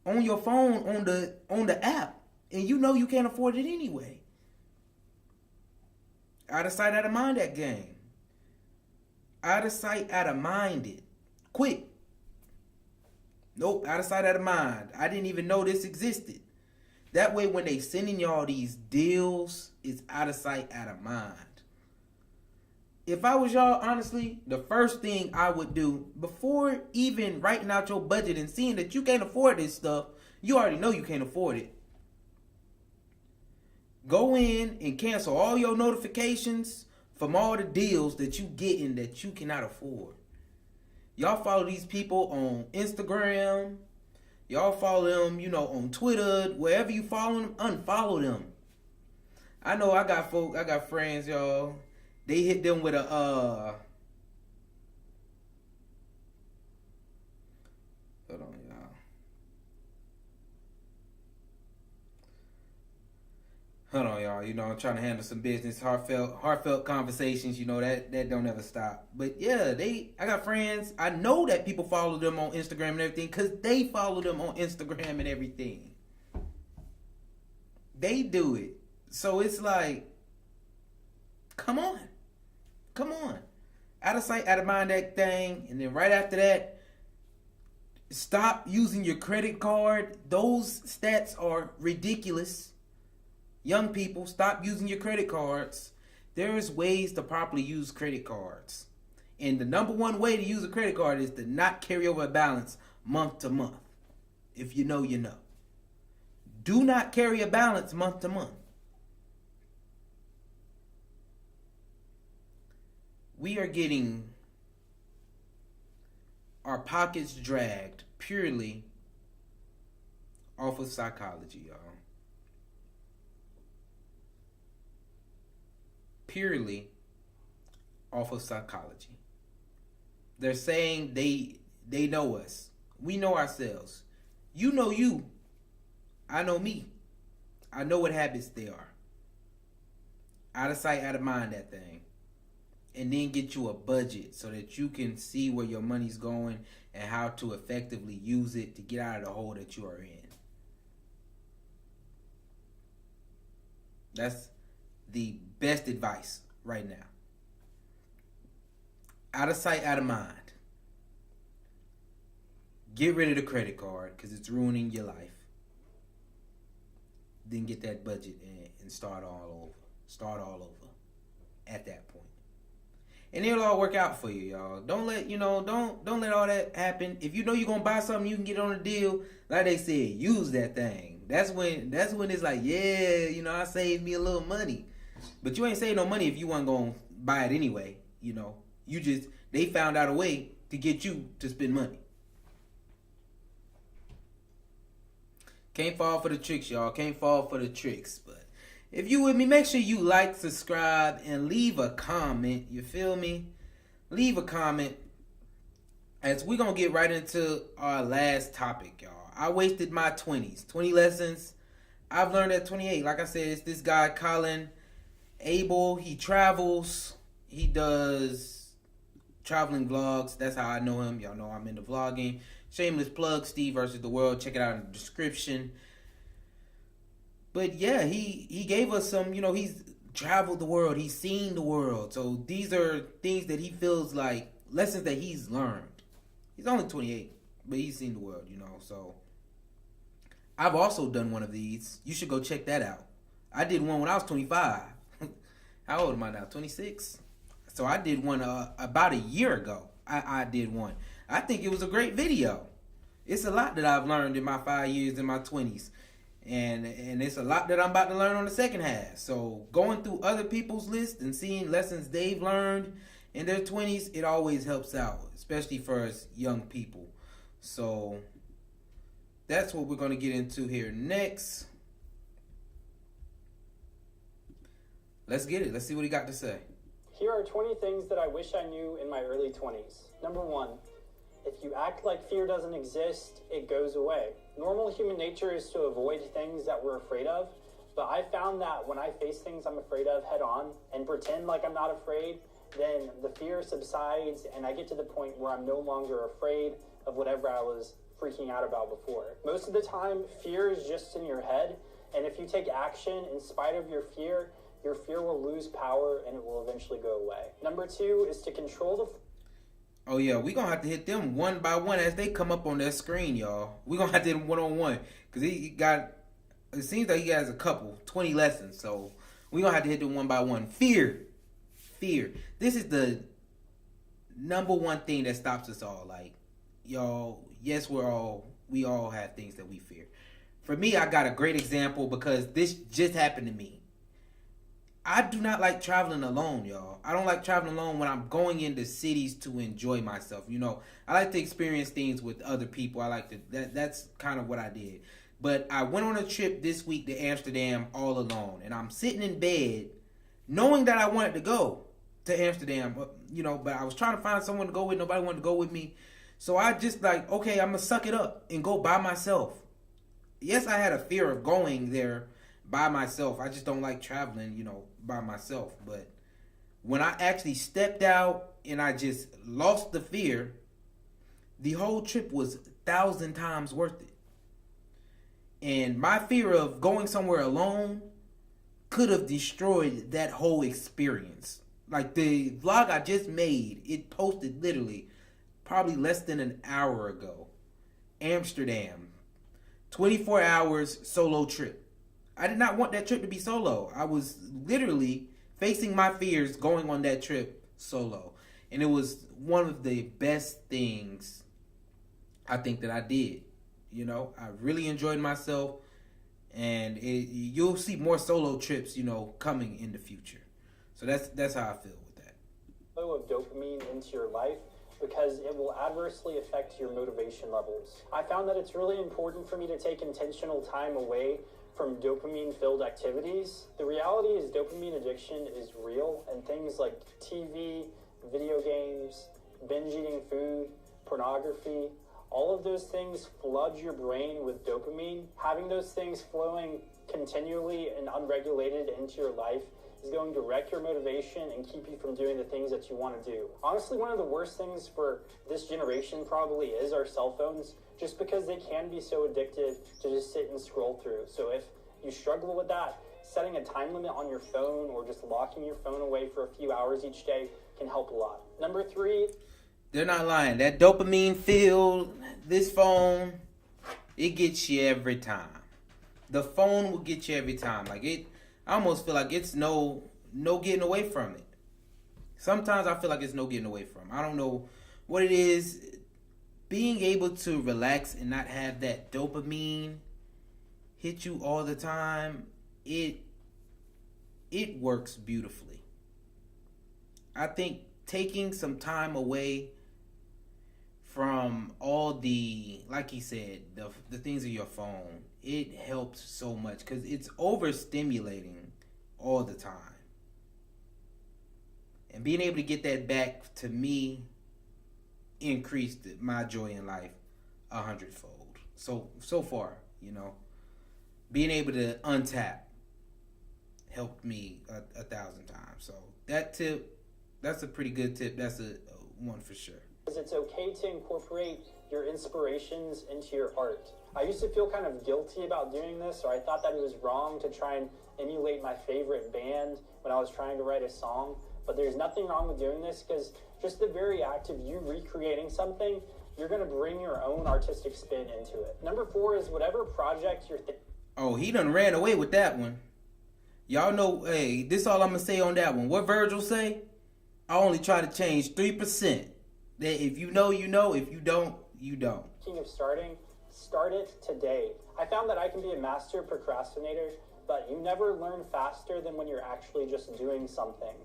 on your phone on the app and you know you can't afford it anyway? Out of sight, out of mind that game. Out of sight, out of mind it. Quick. Nope, out of sight, out of mind. I didn't even know this existed. That way when they sending y'all these deals, it's out of sight, out of mind. If I was y'all, honestly, the first thing I would do, before even writing out your budget and seeing that you can't afford this stuff, you already know you can't afford it. Go in and cancel all your notifications from all the deals that you getting that you cannot afford. Y'all follow these people on Instagram. Y'all follow them, on Twitter. Wherever you follow them, unfollow them. I know I got friends, y'all. They hit them with a hold on, y'all. Hold on, y'all. I'm trying to handle some business. Heartfelt conversations. That don't ever stop. But yeah, I got friends. I know that people follow them on Instagram and everything because they follow them on Instagram and everything. They do it. So it's like, come on. Out of sight, out of mind that thing. And then right after that, stop using your credit card. Those stats are ridiculous. Young people, stop using your credit cards. There's ways to properly use credit cards. And the number one way to use a credit card is to not carry over a balance month to month. If you know, you know. Do not carry a balance month to month. We are getting our pockets dragged purely off of psychology, y'all. Purely off of psychology. They're saying they know us. We know ourselves. You know you. I know me. I know what habits they are. Out of sight, out of mind that thing. And then get you a budget so that you can see where your money's going and how to effectively use it to get out of the hole that you are in. That's the best advice right now. Out of sight, out of mind. Get rid of the credit card because it's ruining your life. Then get that budget and start all over. Start all over at that point. And it'll all work out for you, y'all. Don't let don't let all that happen. If you know you're gonna buy something, you can get on a deal. Like they said, use that thing. That's when it's like, yeah, I saved me a little money. But you ain't saved no money if you weren't gonna buy it anyway. They found out a way to get you to spend money. Can't fall for the tricks, y'all. Can't fall for the tricks. But if you with me, make sure you like, subscribe, and leave a comment. You feel me? Leave a comment. As we're going to get right into our last topic, y'all. I wasted my 20s. 20 lessons. I've learned at 28. Like I said, it's this guy, Collin. Abel. He travels. He does traveling vlogs. That's how I know him. Y'all know I'm into vlogging. Shameless plug, Steve versus the World. Check it out in the description. But yeah, he gave us some, he's traveled the world. He's seen the world. So these are things that he feels like lessons that he's learned. He's only 28, but he's seen the world, So I've also done one of these. You should go check that out. I did one when I was 25. How old am I now? 26? So I did one about a year ago. I did one. I think it was a great video. It's a lot that I've learned in my 5 years in my 20s. And it's a lot that I'm about to learn on the second half. So going through other people's lists and seeing lessons they've learned in their 20s, it always helps out, especially for us young people. So that's what we're going to get into here next. Let's get it. Let's see what he got to say. Here are 20 things that I wish I knew in my early 20s. Number 1, if you act like fear doesn't exist, it goes away. Normal human nature is to avoid things that we're afraid of, but I found that when I face things I'm afraid of head on and pretend like I'm not afraid, then the fear subsides and I get to the point where I'm no longer afraid of whatever I was freaking out about before. Most of the time, fear is just in your head, and if you take action in spite of your fear will lose power and it will eventually go away. Number 2 is to control the... Oh, yeah, we're going to have to hit them one by one as they come up on that screen, y'all. We're going to have to hit them one-on-one because he got... It seems like he has a couple, 20 lessons, so we're going to have to hit them one by one. Fear. This is the number one thing that stops us all. Like, y'all, yes, we all have things that we fear. For me, I got a great example because this just happened to me. I do not like traveling alone, y'all. I don't like traveling alone when I'm going into cities to enjoy myself. You know, I like to experience things with other people. I like to, that's kind of what I did. But I went on a trip this week to Amsterdam all alone. And I'm sitting in bed knowing that I wanted to go to Amsterdam. You know, but I was trying to find someone to go with. Nobody wanted to go with me. So I just like, okay, I'm going to suck it up and go by myself. Yes, I had a fear of going there by myself. I just don't like traveling, you know, by myself. But when I actually stepped out and I just lost the fear, the whole trip was 1,000 times worth it. And my fear of going somewhere alone could have destroyed that whole experience. Like the vlog I just made, it posted literally probably less than an hour ago. Amsterdam, 24 hours solo trip. I did not want that trip to be solo. I was literally facing my fears going on that trip solo. And it was one of the best things I think that I did. You know, I really enjoyed myself. And you'll see more solo trips, you know, coming in the future. So that's how I feel with that. Flow of dopamine into your life because it will adversely affect your motivation levels. I found that it's really important for me to take intentional time away from dopamine-filled activities. The reality is dopamine addiction is real, and things like TV, video games, binge eating food, pornography, all of those things flood your brain with dopamine. Having those things flowing continually and unregulated into your life is going to wreck your motivation and keep you from doing the things that you want to do. Honestly, one of the worst things for this generation probably is our cell phones, just because they can be so addictive to just sit and scroll through. So if you struggle with that, setting a time limit on your phone or just locking your phone away for a few hours each day can help a lot. Number 3. They're not lying. That dopamine filled, this phone, it gets you every time. The phone will get you every time. Like I almost feel like it's no getting away from it. Sometimes I feel like it's no getting away from it. I don't know what it is. Being able to relax and not have that dopamine hit you all the time, it works beautifully. I think taking some time away from all the, like he said, the things of your phone, it helps so much because it's overstimulating all the time. And being able to get that back, to me, increased my joy in life 100-fold. So far, you know, being able to untap helped me 1,000 times. So that tip, that's a pretty good tip. That's a one for sure. It's okay to incorporate your inspirations into your art. I used to feel kind of guilty about doing this, or I thought that it was wrong to try and emulate my favorite band when I was trying to write a song. But there's nothing wrong with doing this because just the very act of you recreating something, you're going to bring your own artistic spin into it. Number 4 is whatever project you're Oh, he done ran away with that one. Y'all know, hey, this all I'm going to say on that one. What Virgil say? I only try to change 3%. That if you know, you know. If you don't, you don't. Speaking of starting, start it today. I found that I can be a master procrastinator, but you never learn faster than when you're actually just doing something.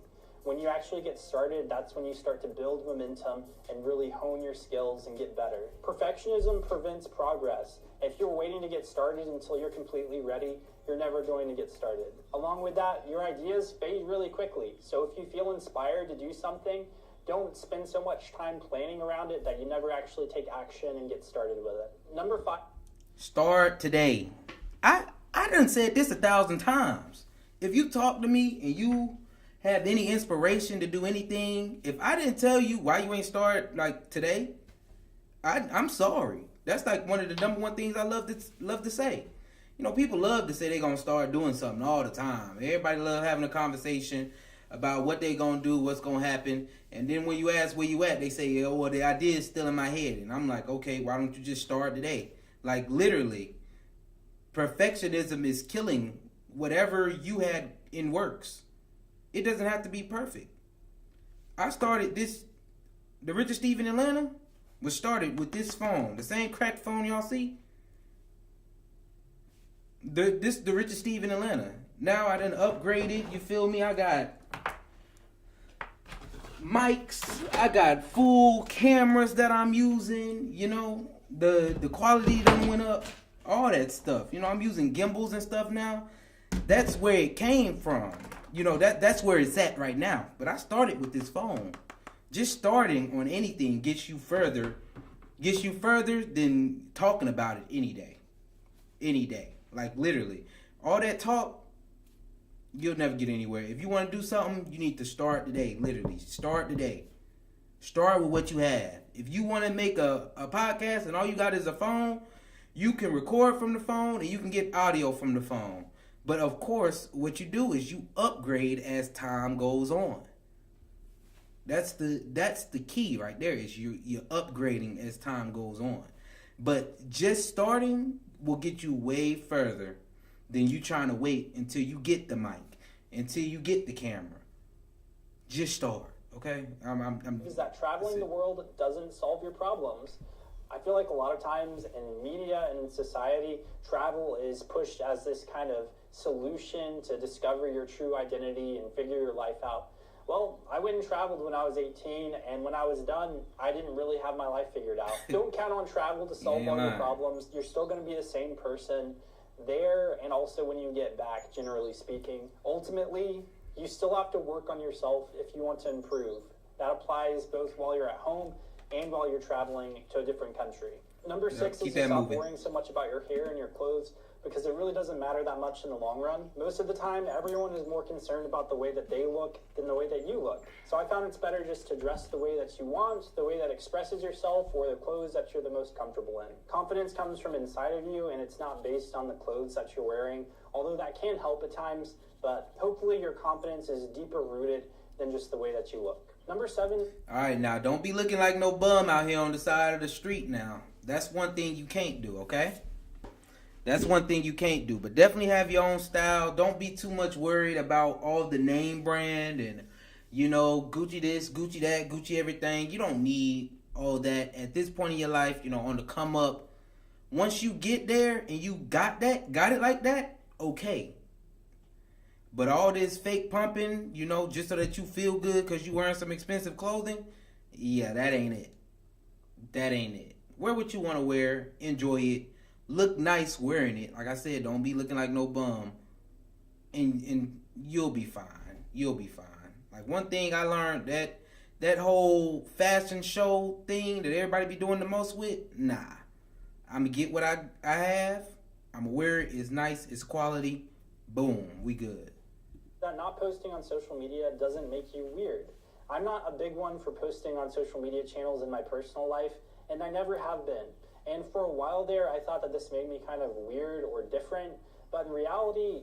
When you actually get started, that's when you start to build momentum and really hone your skills and get better. Perfectionism prevents progress. If you're waiting to get started until you're completely ready, you're never going to get started. Along with that, your ideas fade really quickly. So if you feel inspired to do something, don't spend so much time planning around it that you never actually take action and get started with it. Number 5. Start today. I done said this 1,000 times. If you talk to me and you have any inspiration to do anything, if I didn't tell you why you ain't start like today, I'm sorry. That's like one of the number one things I love to say. You know, people love to say they're going to start doing something all the time. Everybody love having a conversation about what they going to do, what's going to happen. And then when you ask where you at, they say, oh, well, the idea is still in my head. And I'm like, okay, why don't you just start today? Like, literally, perfectionism is killing whatever you had in works. It doesn't have to be perfect. I started this, the richest Steve in Atlanta was started with this phone. The same cracked phone y'all see. The richest Steve in Atlanta. Now I done upgraded, you feel me? I got mics, I got full cameras that I'm using, you know, the quality done went up, all that stuff. You know, I'm using gimbals and stuff now. That's where it came from. You know, that's where it's at right now. But I started with this phone. Just starting on anything gets you further than talking about it any day. Any day. Like, literally. All that talk, you'll never get anywhere. If you want to do something, you need to start today. Literally. Start today. Start with what you have. If you want to make a podcast and all you got is a phone, you can record from the phone and you can get audio from the phone. But of course, what you do is you upgrade as time goes on. That's the key right there, is you're upgrading as time goes on. But just starting will get you way further than you trying to wait until you get the mic, until you get the camera. Just start, okay? Is that traveling the world doesn't solve your problems. I feel like a lot of times in media and in society, travel is pushed as this kind of solution to discover your true identity and figure your life out. Well, I went and traveled when I was 18, and when I was done, I didn't really have my life figured out. Don't count on travel to solve all your problems. You're still going to be the same person there, and also when you get back, generally speaking. Ultimately, you still have to work on yourself if you want to improve. That applies both while you're at home and while you're traveling to a different country. Number 6 is to stop worrying so much about your hair and your clothes, because it really doesn't matter that much in the long run. Most of the time, everyone is more concerned about the way that they look than the way that you look. So I found it's better just to dress the way that you want, the way that expresses yourself, or the clothes that you're the most comfortable in. Confidence comes from inside of you, and it's not based on the clothes that you're wearing, although that can help at times, but hopefully your confidence is deeper rooted than just the way that you look. Number 7. All right, now don't be looking like no bum out here on the side of the street now. That's one thing you can't do, okay? That's one thing you can't do. But definitely have your own style. Don't be too much worried about all the name brand and, you know, Gucci this, Gucci that, Gucci everything. You don't need all that at this point in your life, you know, on the come up. Once you get there and you got it like that, okay. But all this fake pumping, you know, just so that you feel good because you wearing some expensive clothing, yeah, that ain't it. That ain't it. Wear what you want to wear. Enjoy it. Look nice wearing it. Like I said, don't be looking like no bum. And you'll be fine. You'll be fine. Like one thing I learned, that whole fashion show thing that everybody be doing the most with, nah. I'm going to get what I have. I'm going to wear it. It's nice. It's quality. Boom. We good. That not posting on social media doesn't make you weird. I'm not a big one for posting on social media channels in my personal life, and I never have been. And for a while there, I thought that this made me kind of weird or different, but in reality,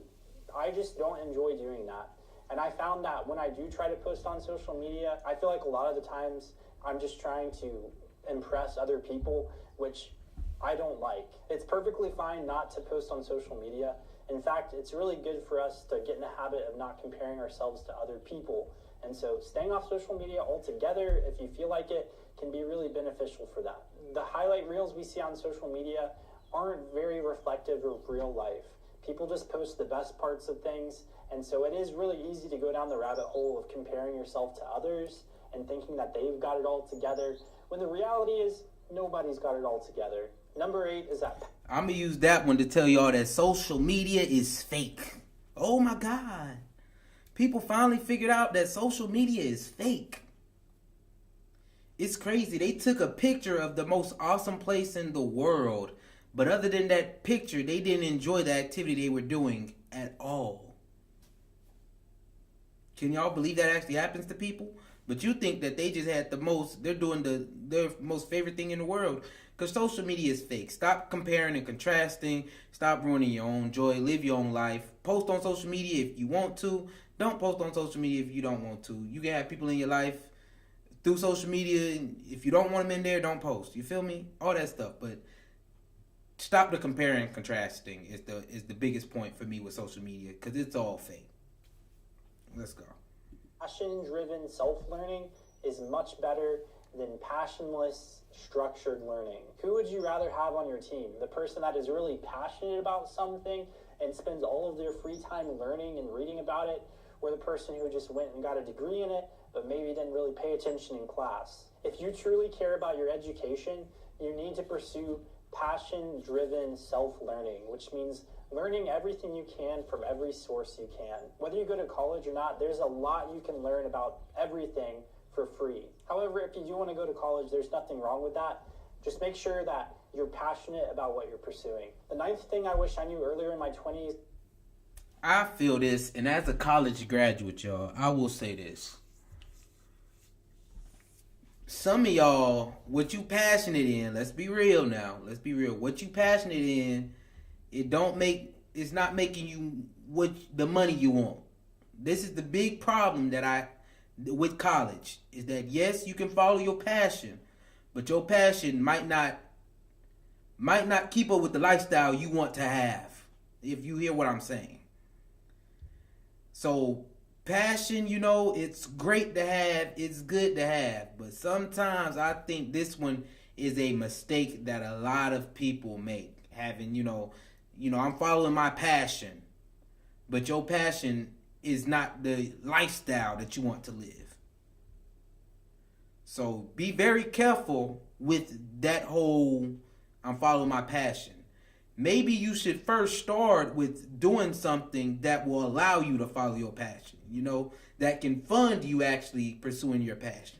I just don't enjoy doing that. And I found that when I do try to post on social media, I feel like a lot of the times I'm just trying to impress other people, which I don't like. It's perfectly fine not to post on social media. In fact, it's really good for us to get in the habit of not comparing ourselves to other people. And so staying off social media altogether, if you feel like it, can be really beneficial for that. The highlight reels we see on social media aren't very reflective of real life. People just post the best parts of things, and so it is really easy to go down the rabbit hole of comparing yourself to others and thinking that they've got it all together, when the reality is nobody's got it all together. Number 8 is that... I'm going to use that one to tell y'all that social media is fake. Oh my God. People finally figured out that social media is fake. It's crazy. They took a picture of the most awesome place in the world, but other than that picture, they didn't enjoy the activity they were doing at all. Can y'all believe that actually happens to people? But you think that they just had they're doing their most favorite thing in the world. Because social media is fake. Stop comparing and contrasting. Stop ruining your own joy. Live your own life. Post on social media if you want to. Don't post on social media if you don't want to. You can have people in your life through social media. If you don't want them in there, don't post. You feel me? All that stuff. But stop the comparing and contrasting is the biggest point for me with social media. Because it's all fake. Let's go. Passion-driven self-learning is much better than passionless, structured learning. Who would you rather have on your team? The person that is really passionate about something and spends all of their free time learning and reading about it, or the person who just went and got a degree in it, but maybe didn't really pay attention in class? If you truly care about your education, you need to pursue passion-driven self-learning, which means learning everything you can from every source you can. Whether you go to college or not, there's a lot you can learn about everything for free. However, if you do want to go to college, there's nothing wrong with that. Just make sure that you're passionate about what you're pursuing. The 9th thing I wish I knew earlier in my 20s. I feel this, and as a college graduate, y'all, I will say this. Some of y'all, what you passionate in, let's be real now. Let's be real. What you passionate in, it's not making you the money you want. This is the big problem with college, is that yes, you can follow your passion, but your passion might not keep up with the lifestyle you want to have, if you hear what I'm saying. So passion, it's great to have, it's good to have, but sometimes I think this one is a mistake that a lot of people make. Having, I'm following my passion, but your passion is not the lifestyle that you want to live. So be very careful with that whole I'm following my passion. Maybe you should first start with doing something that will allow you to follow your passion, that can fund you actually pursuing your passion,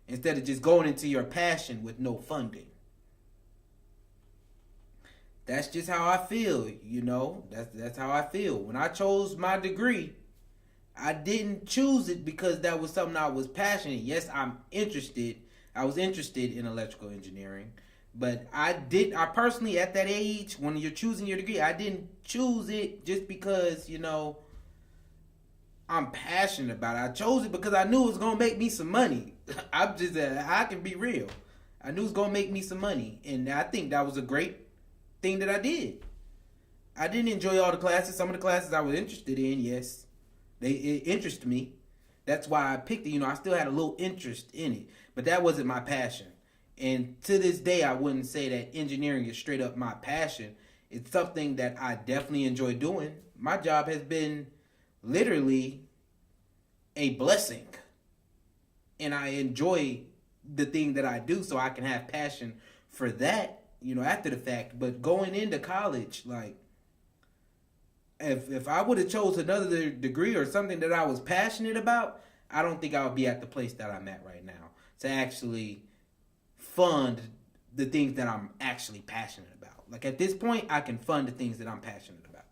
instead of just going into your passion with no funding. That's just how I feel, That's how I feel. When I chose my degree, I didn't choose it because that was something I was passionate. Yes, I was interested in electrical engineering, but I personally, at that age, when you're choosing your degree, I didn't choose it just because, I'm passionate about it. I chose it because I knew it was going to make me some money. I can be real. I knew it was going to make me some money, and I think that was a great thing that I did. I didn't enjoy all the classes. Some of the classes I was interested in, yes, it interested me. That's why I picked it. I still had a little interest in it, but that wasn't my passion. And to this day, I wouldn't say that engineering is straight up my passion. It's something that I definitely enjoy doing. My job has been literally a blessing, and I enjoy the thing that I do, so I can have passion for that, after the fact. But going into college, like, if I would have chose another degree or something that I was passionate about, I don't think I would be at the place that I'm at right now to actually fund the things that I'm actually passionate about. Like, at this point, I can fund the things that I'm passionate about.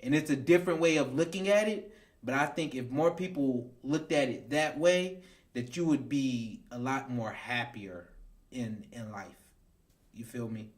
And it's a different way of looking at it, but I think if more people looked at it that way, that you would be a lot more happier in life. You feel me?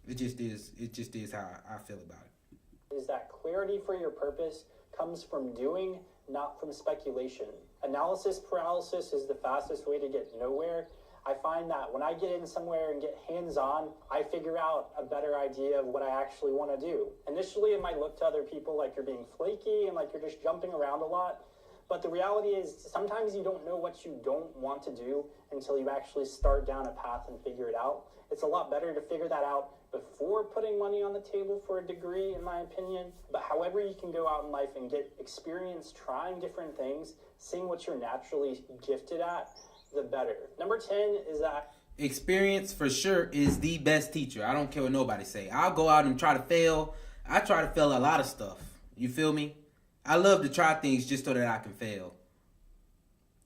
It just is how I feel about it. Is that clarity for your purpose comes from doing, not from speculation. Analysis paralysis is the fastest way to get nowhere. I find that when I get in somewhere and get hands-on, I figure out a better idea of what I actually want to do. Initially, it might look to other people like you're being flaky and like you're just jumping around a lot, But the reality is sometimes you don't know what you don't want to do until you actually start down a path and figure it out. It's a lot better to figure that out before putting money on the table for a degree, in my opinion. But however you can go out in life and get experience trying different things, seeing what you're naturally gifted at, the better. Number 10 is that experience for sure is the best teacher. I don't care what nobody say. I'll go out and try to fail. I try to fail a lot of stuff. You feel me? I love to try things just so that I can fail.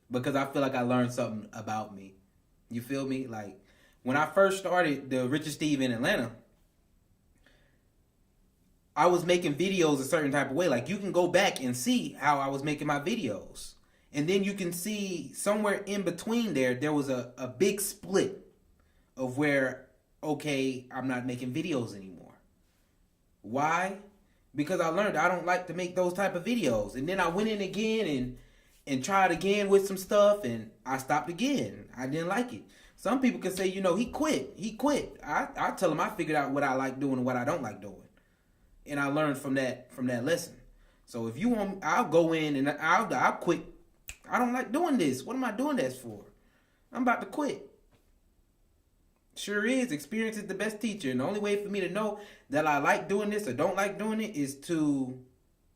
Because I feel like I learned something about me. You feel me? Like, when I first started the Richard Steve in Atlanta, I was making videos a certain type of way. Like, you can go back and see how I was making my videos. And then you can see somewhere in between there was a big split of where, okay, I'm not making videos anymore. Why? Because I learned I don't like to make those type of videos. And then I went in again and tried again with some stuff, and I stopped again. I didn't like it. Some people can say, he quit. I tell them I figured out what I like doing and what I don't like doing. And I learned from that lesson. So if you want, I'll go in and I'll quit. I don't like doing this. What am I doing this for? I'm about to quit. Sure is. Experience is the best teacher. And the only way for me to know that I like doing this or don't like doing it is to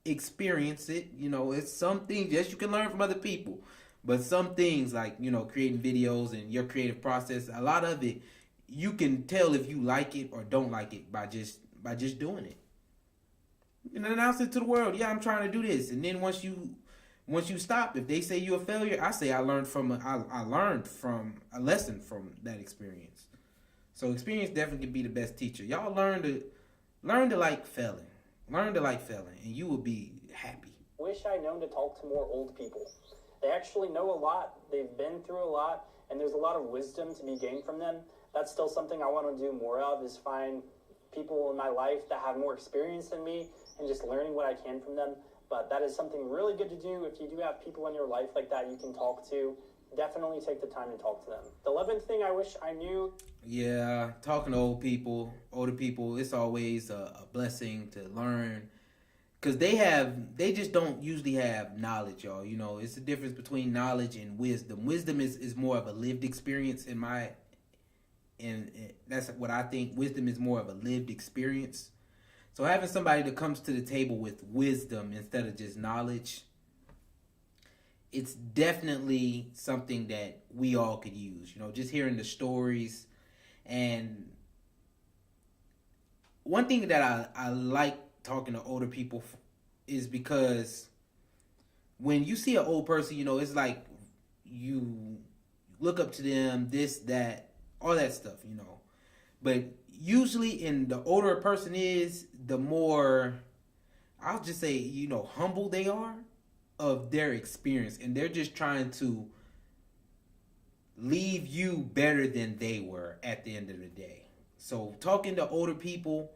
experience it. It's some things, yes, you can learn from other people. But some things like, creating videos and your creative process, a lot of it, you can tell if you like it or don't like it by just doing it. And announce it to the world. Yeah, I'm trying to do this. And then once you stop, if they say you're a failure, I say I learned from a lesson from that experience. So experience definitely can be the best teacher. Y'all learn to like failing. Learn to like failing, and you will be happy. Wish I'd known to talk to more old people. They actually know a lot. They've been through a lot, and there's a lot of wisdom to be gained from them. That's still something I want to do more of, is find people in my life that have more experience than me and just learning what I can from them. But that is something really good to do. If you do have people in your life like that you can talk to, definitely take the time to talk to them. The 11th thing I wish I knew. Yeah, talking to older people, it's always a blessing to learn. Because they just don't usually have knowledge, y'all. It's the difference between knowledge and wisdom. Wisdom is more of a lived experience and that's what I think. Wisdom is more of a lived experience. So having somebody that comes to the table with wisdom instead of just knowledge, it's definitely something that we all could use. Just hearing the stories. And one thing that I like talking to older people is because when you see an old person, it's like you look up to them, this, that, all that stuff, But usually in the older a person is, the more, I'll just say, humble they are of their experience. And they're just trying to leave you better than they were at the end of the day. So talking to older people,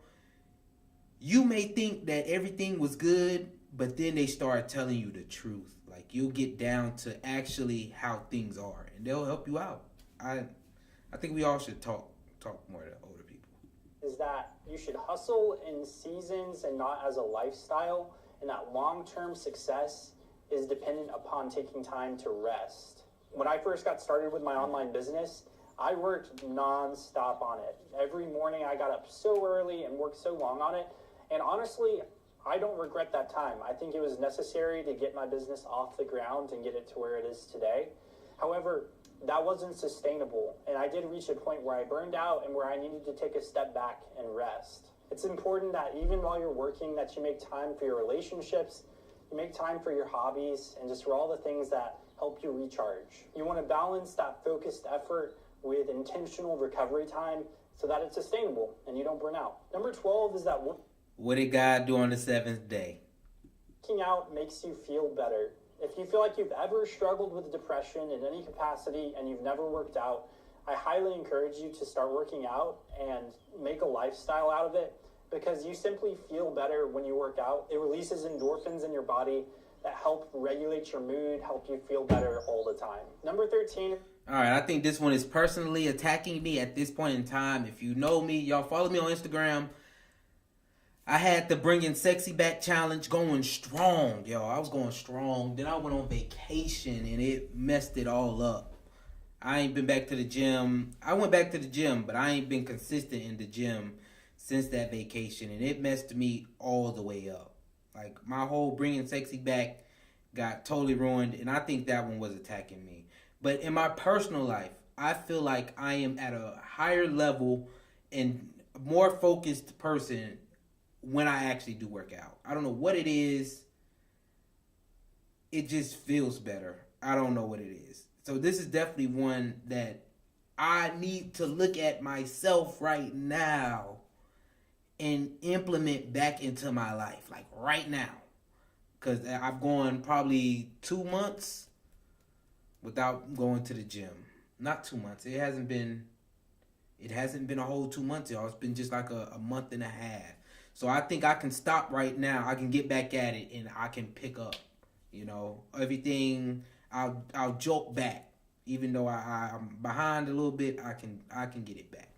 you may think that everything was good, but then they start telling you the truth. Like, you'll get down to actually how things are, and they'll help you out. I think we all should talk more to older people. Is that you should hustle in seasons and not as a lifestyle, and that long-term success is dependent upon taking time to rest. When I first got started with my online business, I worked non-stop on it. Every morning I got up so early and worked so long on it. And honestly, I don't regret that time. I think it was necessary to get my business off the ground and get it to where it is today. However, that wasn't sustainable. And I did reach a point where I burned out and where I needed to take a step back and rest. It's important that even while you're working, that you make time for your relationships, you make time for your hobbies, and just for all the things that help you recharge. You want to balance that focused effort with intentional recovery time so that it's sustainable and you don't burn out. Number 12 is that what did God do on the seventh day? Working out makes you feel better. If you feel like you've ever struggled with depression in any capacity and you've never worked out, I highly encourage you to start working out and make a lifestyle out of it, because you simply feel better when you work out. It releases endorphins in your body that help regulate your mood, help you feel better all the time. Number 13. All right, I think this one is personally attacking me at this point in time. If you know me, y'all follow me on Instagram. I had the Bringing Sexy Back challenge going strong, yo. I was going strong. Then I went on vacation and it messed it all up. I ain't been back to the gym. I went back to the gym, but I ain't been consistent in the gym since that vacation, and it messed me all the way up. Like, my whole Bringing Sexy Back got totally ruined, and I think that one was attacking me. But in my personal life, I feel like I am at a higher level and more focused person when I actually do work out. I don't know what it is. It just feels better. I don't know what it is. So this is definitely one that I need to look at myself right now and implement back into my life. Like right now. Because I've gone probably 2 months without going to the gym. Not 2 months. It hasn't been a whole 2 months, y'all. It's been just like a month and a half. So I think I can stop right now. I can get back at it and I can pick up, everything. I'll jolt back. Even though I'm behind a little bit, I can get it back.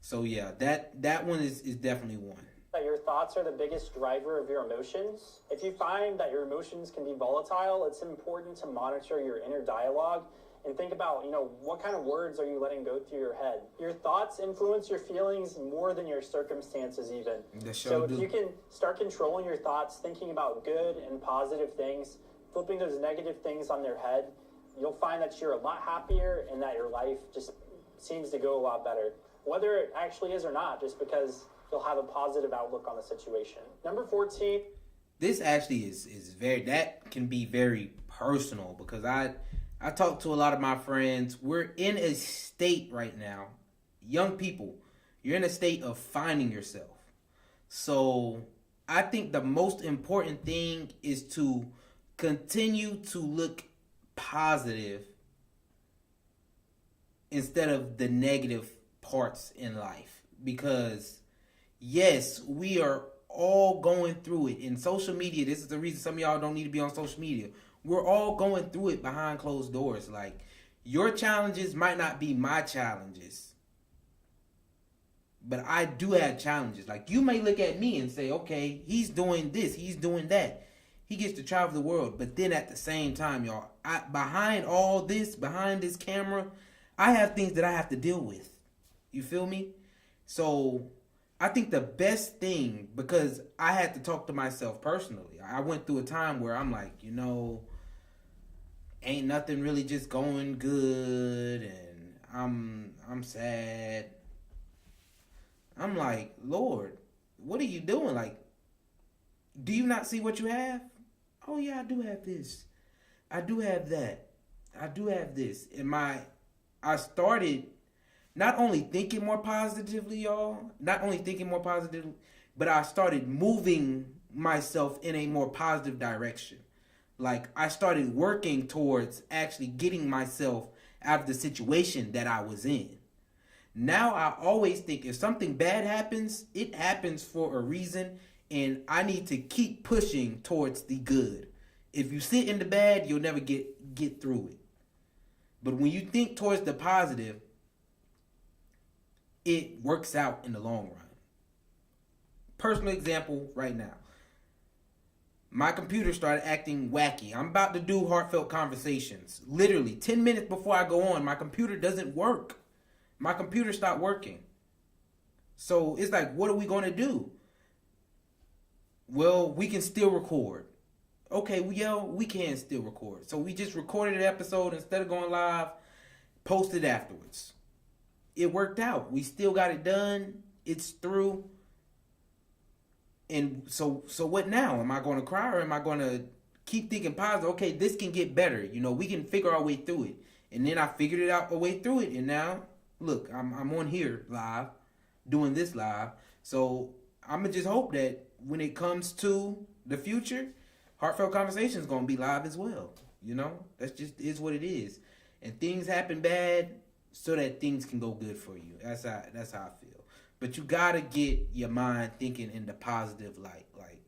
So yeah, that one is definitely one. That your thoughts are the biggest driver of your emotions. If you find that your emotions can be volatile, it's important to monitor your inner dialogue and think about, what kind of words are you letting go through your head? Your thoughts influence your feelings more than your circumstances even. So if you can start controlling your thoughts, thinking about good and positive things, flipping those negative things on their head, you'll find that you're a lot happier and that your life just seems to go a lot better. Whether it actually is or not, just because you'll have a positive outlook on the situation. Number 14. This actually is that can be very personal because I talk to a lot of my friends. We're in a state right now, young people, you're in a state of finding yourself. So I think the most important thing is to continue to look positive instead of the negative parts in life. Because yes, we are all going through it. In social media, this is the reason some of y'all don't need to be on social media. We're all going through it behind closed doors. Like, your challenges might not be my challenges, but I do have challenges. Like, you may look at me and say, okay, he's doing this, he's doing that. He gets to travel the world. But then at the same time, y'all, behind all this, behind this camera, I have things that I have to deal with. You feel me? So I think the best thing, because I had to talk to myself personally. I went through a time where I'm like, ain't nothing really just going good, and I'm sad. I'm like, Lord, what are you doing? Like, do you not see what you have? Oh yeah, I do have this. I do have that. I do have this. I started not only thinking more positively, y'all, but I started moving myself in a more positive direction. Like, I started working towards actually getting myself out of the situation that I was in. Now I always think if something bad happens, it happens for a reason, and I need to keep pushing towards the good. If you sit in the bad, you'll never get through it. But when you think towards the positive, it works out in the long run. Personal example right now. My computer started acting wacky. I'm about to do Hartfelt Conversations. Literally, 10 minutes before I go on, my computer doesn't work. My computer stopped working. So it's like, what are we going to do? Well, we can still record. Okay, we can still record. So we just recorded an episode instead of going live, posted afterwards. It worked out. We still got it done. It's through. And so what now? Am I going to cry or am I going to keep thinking positive? Okay, this can get better. We can figure our way through it. And then I figured it out a way through it. And now, look, I'm on here live, doing this live. So I'm going to just hope that when it comes to the future, Heartfelt Conversations is going to be live as well. That's just is what it is. And things happen bad so that things can go good for you. That's how I feel. But you got to get your mind thinking in the positive light. Like,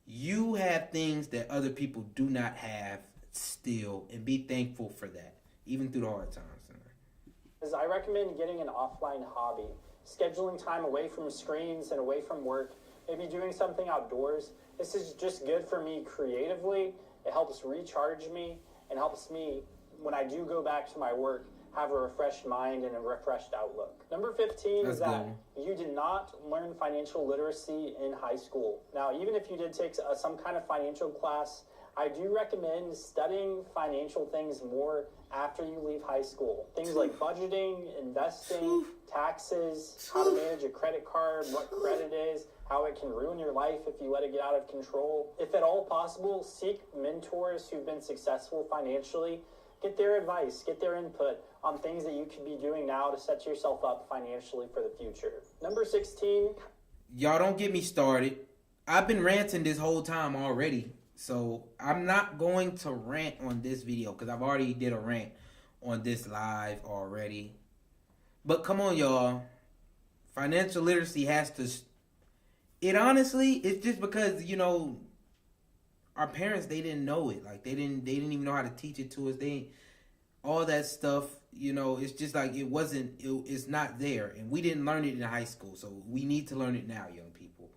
you have things that other people do not have still, and be thankful for that, even through the hard times. I recommend getting an offline hobby, scheduling time away from screens and away from work maybe doing something outdoors. This is just good for me creatively. It helps recharge me and helps me, when I do go back to my work, have a refreshed mind and a refreshed outlook. Number 15 is that you did not learn financial literacy in high school. Now, even if you did take some kind of financial class, I do recommend studying financial things more after you leave high school. Things like budgeting, investing, taxes, how to manage a credit card, what credit is, how it can ruin your life if you let it get out of control. If at all possible, seek mentors who've been successful financially. Get their advice, get their input on things that you could be doing now to set yourself up financially for the future. Number 16. Y'all don't get me started. I've been ranting this whole time already. So I'm not going to rant on this video because I've already did a rant on this live already. But come on, y'all. Financial literacy has to... It honestly, it's just because, you know, our parents, they didn't know it. Like, they didn't even know how to teach it to us. All that stuff, you know, it's just like it's not there. And we didn't learn it in high school. So we need to learn it now, young people.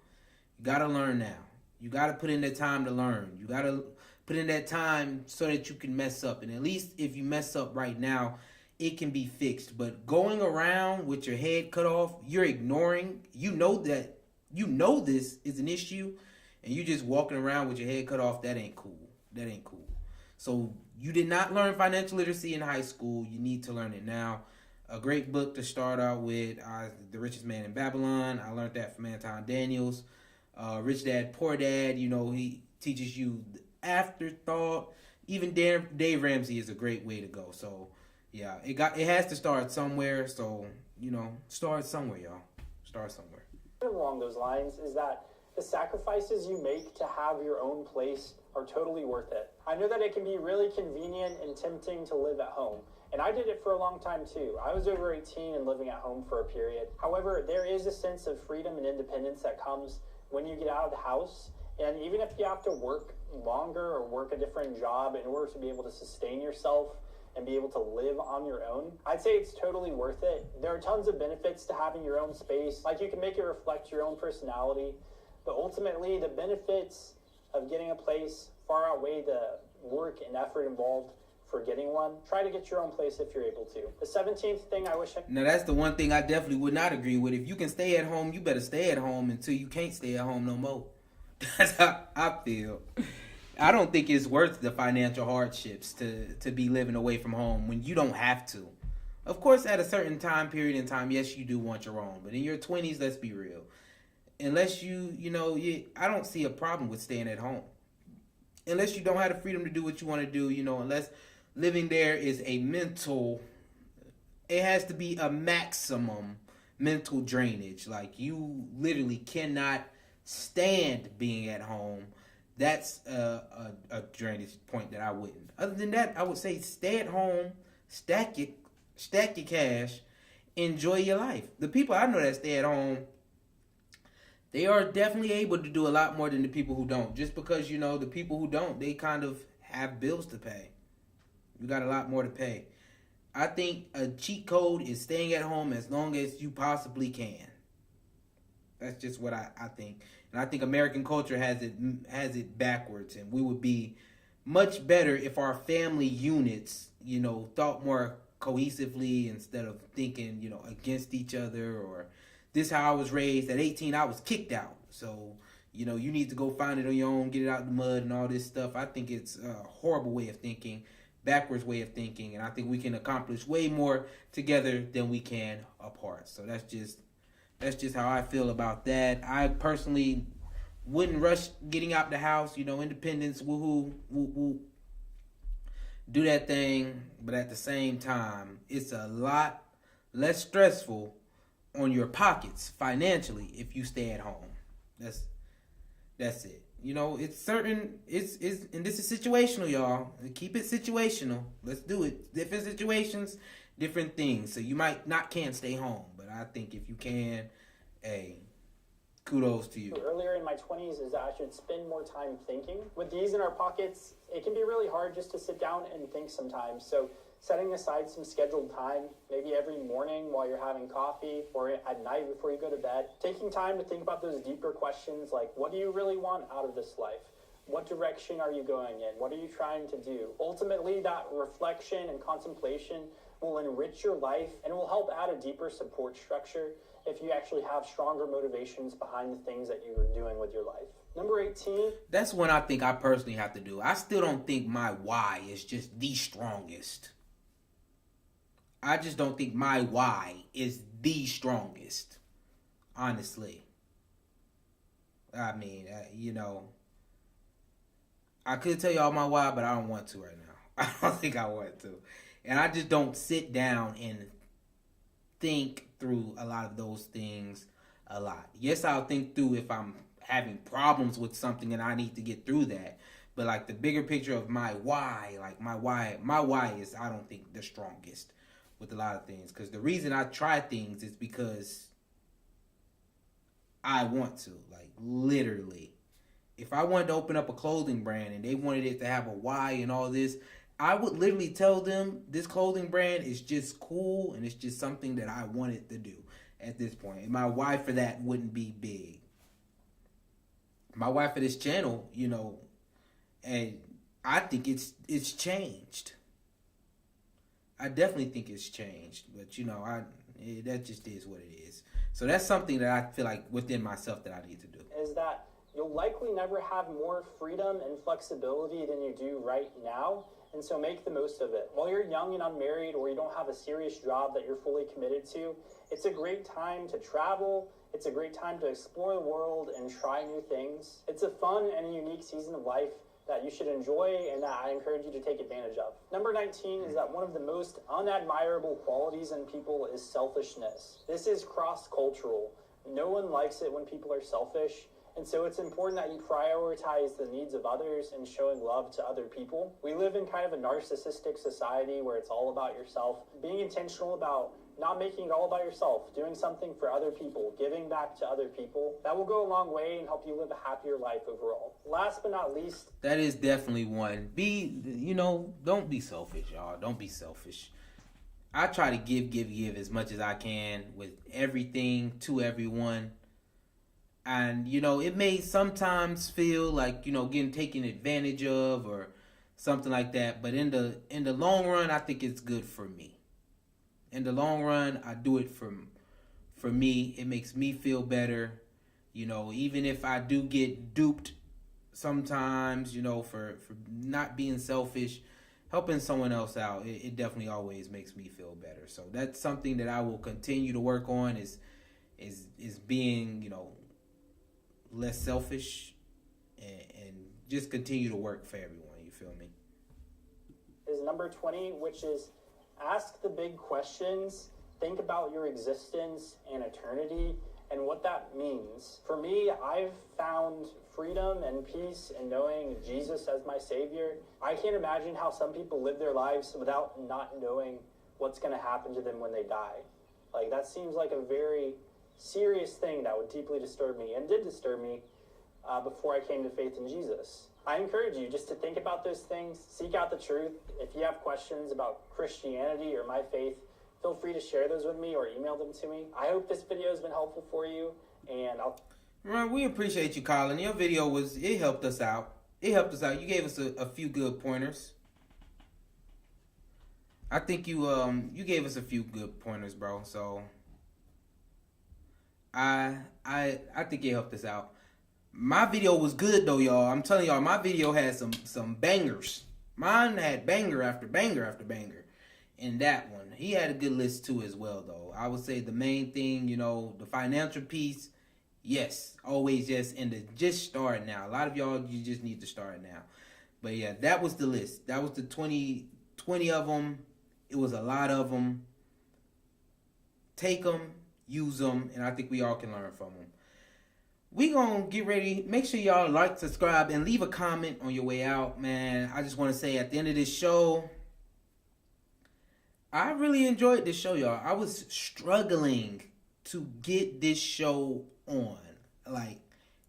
You got to learn now. You got to put in that time to learn. You got to put in that time so that you can mess up. And at least if you mess up right now, it can be fixed. But going around with your head cut off, you're ignoring. You know this is an issue. And you just walking around with your head cut off. That ain't cool. That ain't cool. So you did not learn financial literacy in high school. You need to learn it now. A great book to start out with, The Richest Man in Babylon. I learned that from Anton Daniels. Rich Dad, Poor Dad, you know, he teaches you the afterthought. Even Dave Ramsey is a great way to go. So, yeah, it has to start somewhere. So, you know, start somewhere, y'all. Start somewhere. Along those lines is that the sacrifices you make to have your own place are totally worth it. I know that it can be really convenient and tempting to live at home. And I did it for a long time too. I was over 18 and living at home for a period. However, there is a sense of freedom and independence that comes when you get out of the house. And even if you have to work longer or work a different job in order to be able to sustain yourself and be able to live on your own, I'd say it's totally worth it. There are tons of benefits to having your own space. Like, you can make it reflect your own personality. But ultimately, the benefits of getting a place far outweigh the work and effort involved for getting one. Try to get your own place if you're able to. The 17th thing I wish I... Now, that's the one thing I definitely would not agree with. If you can stay at home, you better stay at home until you can't stay at home no more. That's how I feel. I don't think it's worth the financial hardships to be living away from home when you don't have to. Of course, at a certain time period in time, yes, you do want your own. But in your 20s, let's be real. Unless I don't see a problem with staying at home. Unless you don't have the freedom to do what you want to do, unless living there is it has to be a maximum mental drainage. Like, you literally cannot stand being at home. That's a drainage point that I wouldn't. Other than that, I would say stay at home, stack your cash, enjoy your life. The people I know that stay at home, they are definitely able to do a lot more than the people who don't. Just because, the people who don't, they kind of have bills to pay. You got a lot more to pay. I think a cheat code is staying at home as long as you possibly can. That's just what I think. And I think American culture has it backwards. And we would be much better if our family units, thought more cohesively instead of thinking, against each other, or this how I was raised. At 18, I was kicked out. So, you need to go find it on your own, get it out of the mud and all this stuff. I think it's a horrible way of thinking, backwards way of thinking. And I think we can accomplish way more together than we can apart. So that's just how I feel about that. I personally wouldn't rush getting out the house. Independence, woohoo, woo woo. Do that thing. But at the same time, it's a lot less stressful on your pockets financially if you stay at home. That's it. It's certain. It's and this is situational, y'all. Keep it situational. Let's do it. Different situations, different things. So you might can't stay home, but I think if you can, hey, kudos to you. Earlier in my 20s is that I should spend more time thinking. With these in our pockets, it can be really hard just to sit down and think sometimes. So Setting aside some scheduled time, maybe every morning while you're having coffee or at night before you go to bed. Taking time to think about those deeper questions like, what do you really want out of this life? What direction are you going in? What are you trying to do? Ultimately, that reflection and contemplation will enrich your life and will help add a deeper support structure if you actually have stronger motivations behind the things that you are doing with your life. Number 18. That's one I think I personally have to do. I still don't think my why is just the strongest. I just don't think my why is the strongest. Honestly. I mean, I could tell y'all my why, but I don't want to right now. I don't think I want to. And I just don't sit down and think through a lot of those things a lot. Yes, I'll think through if I'm having problems with something and I need to get through that. But like the bigger picture of my why, like my why is, I don't think, the strongest with a lot of things. Because the reason I try things is because I want to. Like, literally. If I wanted to open up a clothing brand and they wanted it to have a why and all this, I would literally tell them this clothing brand is just cool and it's just something that I wanted to do at this point. And my why for that wouldn't be big. My why for this channel, and I think it's changed. I definitely think it's changed, but that just is what it is. So that's something that I feel like within myself that I need to do. Is that you'll likely never have more freedom and flexibility than you do right now, and so make the most of it. While you're young and unmarried or you don't have a serious job that you're fully committed to, it's a great time to travel. It's a great time to explore the world and try new things. It's a fun and a unique season of life that you should enjoy and that I encourage you to take advantage of. Number 19 is that one of the most unadmirable qualities in people is selfishness. This is cross-cultural. No one likes it when people are selfish, and so it's important that you prioritize the needs of others and showing love to other people. We live in kind of a narcissistic society where it's all about yourself. Being intentional about not making it all about yourself, doing something for other people, giving back to other people, that will go a long way and help you live a happier life overall. Last but not least, that is definitely one. Don't be selfish, y'all. Don't be selfish. I try to give as much as I can with everything to everyone. And, it may sometimes feel like, getting taken advantage of or something like that. But in the long run, I think it's good for me. In the long run, I do it for me. It makes me feel better. Even if I do get duped sometimes, for not being selfish, helping someone else out, it definitely always makes me feel better. So that's something that I will continue to work on is being, less selfish and just continue to work for everyone. You feel me? Is number 20, which is ask the big questions, think about your existence and eternity and what that means. For me, I've found freedom and peace in knowing Jesus as my Savior. I can't imagine how some people live their lives without not knowing what's going to happen to them when they die. Like, that seems like a very serious thing that would deeply disturb me and did disturb me before I came to faith in Jesus. I encourage you just to think about those things, seek out the truth. If you have questions about Christianity or my faith, feel free to share those with me or email them to me. I hope this video has been helpful for you, and we appreciate you, Collin. Your video it helped us out. It helped us out. You gave us a few good pointers. I think you gave us a few good pointers, bro. So I think it helped us out. My video was good though, y'all. I'm telling y'all, my video had some bangers. Mine had banger after banger after banger. And that one, he had a good list too as well though. I would say the main thing, the financial piece, yes, always yes. And just start now. A lot of y'all, you just need to start now. But yeah, that was the list. That was the 20 of them. It was a lot of them. Take them, use them, and I think we all can learn from them. We gonna get ready. Make sure y'all like, subscribe, and leave a comment on your way out, man. I just want to say at the end of this show, I really enjoyed this show, y'all. I was struggling to get this show on. Like,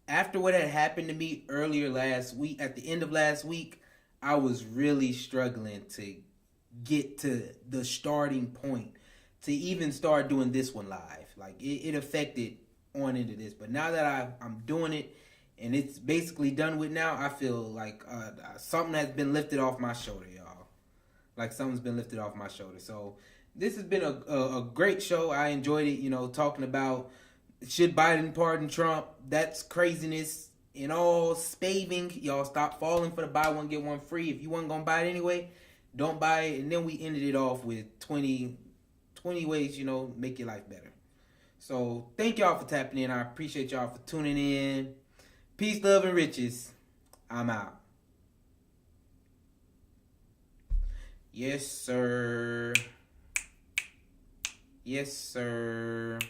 after what had happened to me earlier last week, at the end of last week, I was really struggling to get to the starting point to even start doing this one live. Like, it affected on into this. But now that I'm doing it and it's basically done with now, I feel like something has been lifted off my shoulder, y'all. Like, something's been lifted off my shoulder. So this has been a great show. I enjoyed it, you know, talking about should Biden pardon Trump. That's craziness and all spaving. Y'all stop falling for the buy one, get one free. If you weren't going to buy it anyway, don't buy it. And then we ended it off with 20 ways, you know, make your life better. So thank y'all for tapping in. I appreciate y'all for tuning in. Peace, love, and riches. I'm out. Yes, sir. Yes, sir.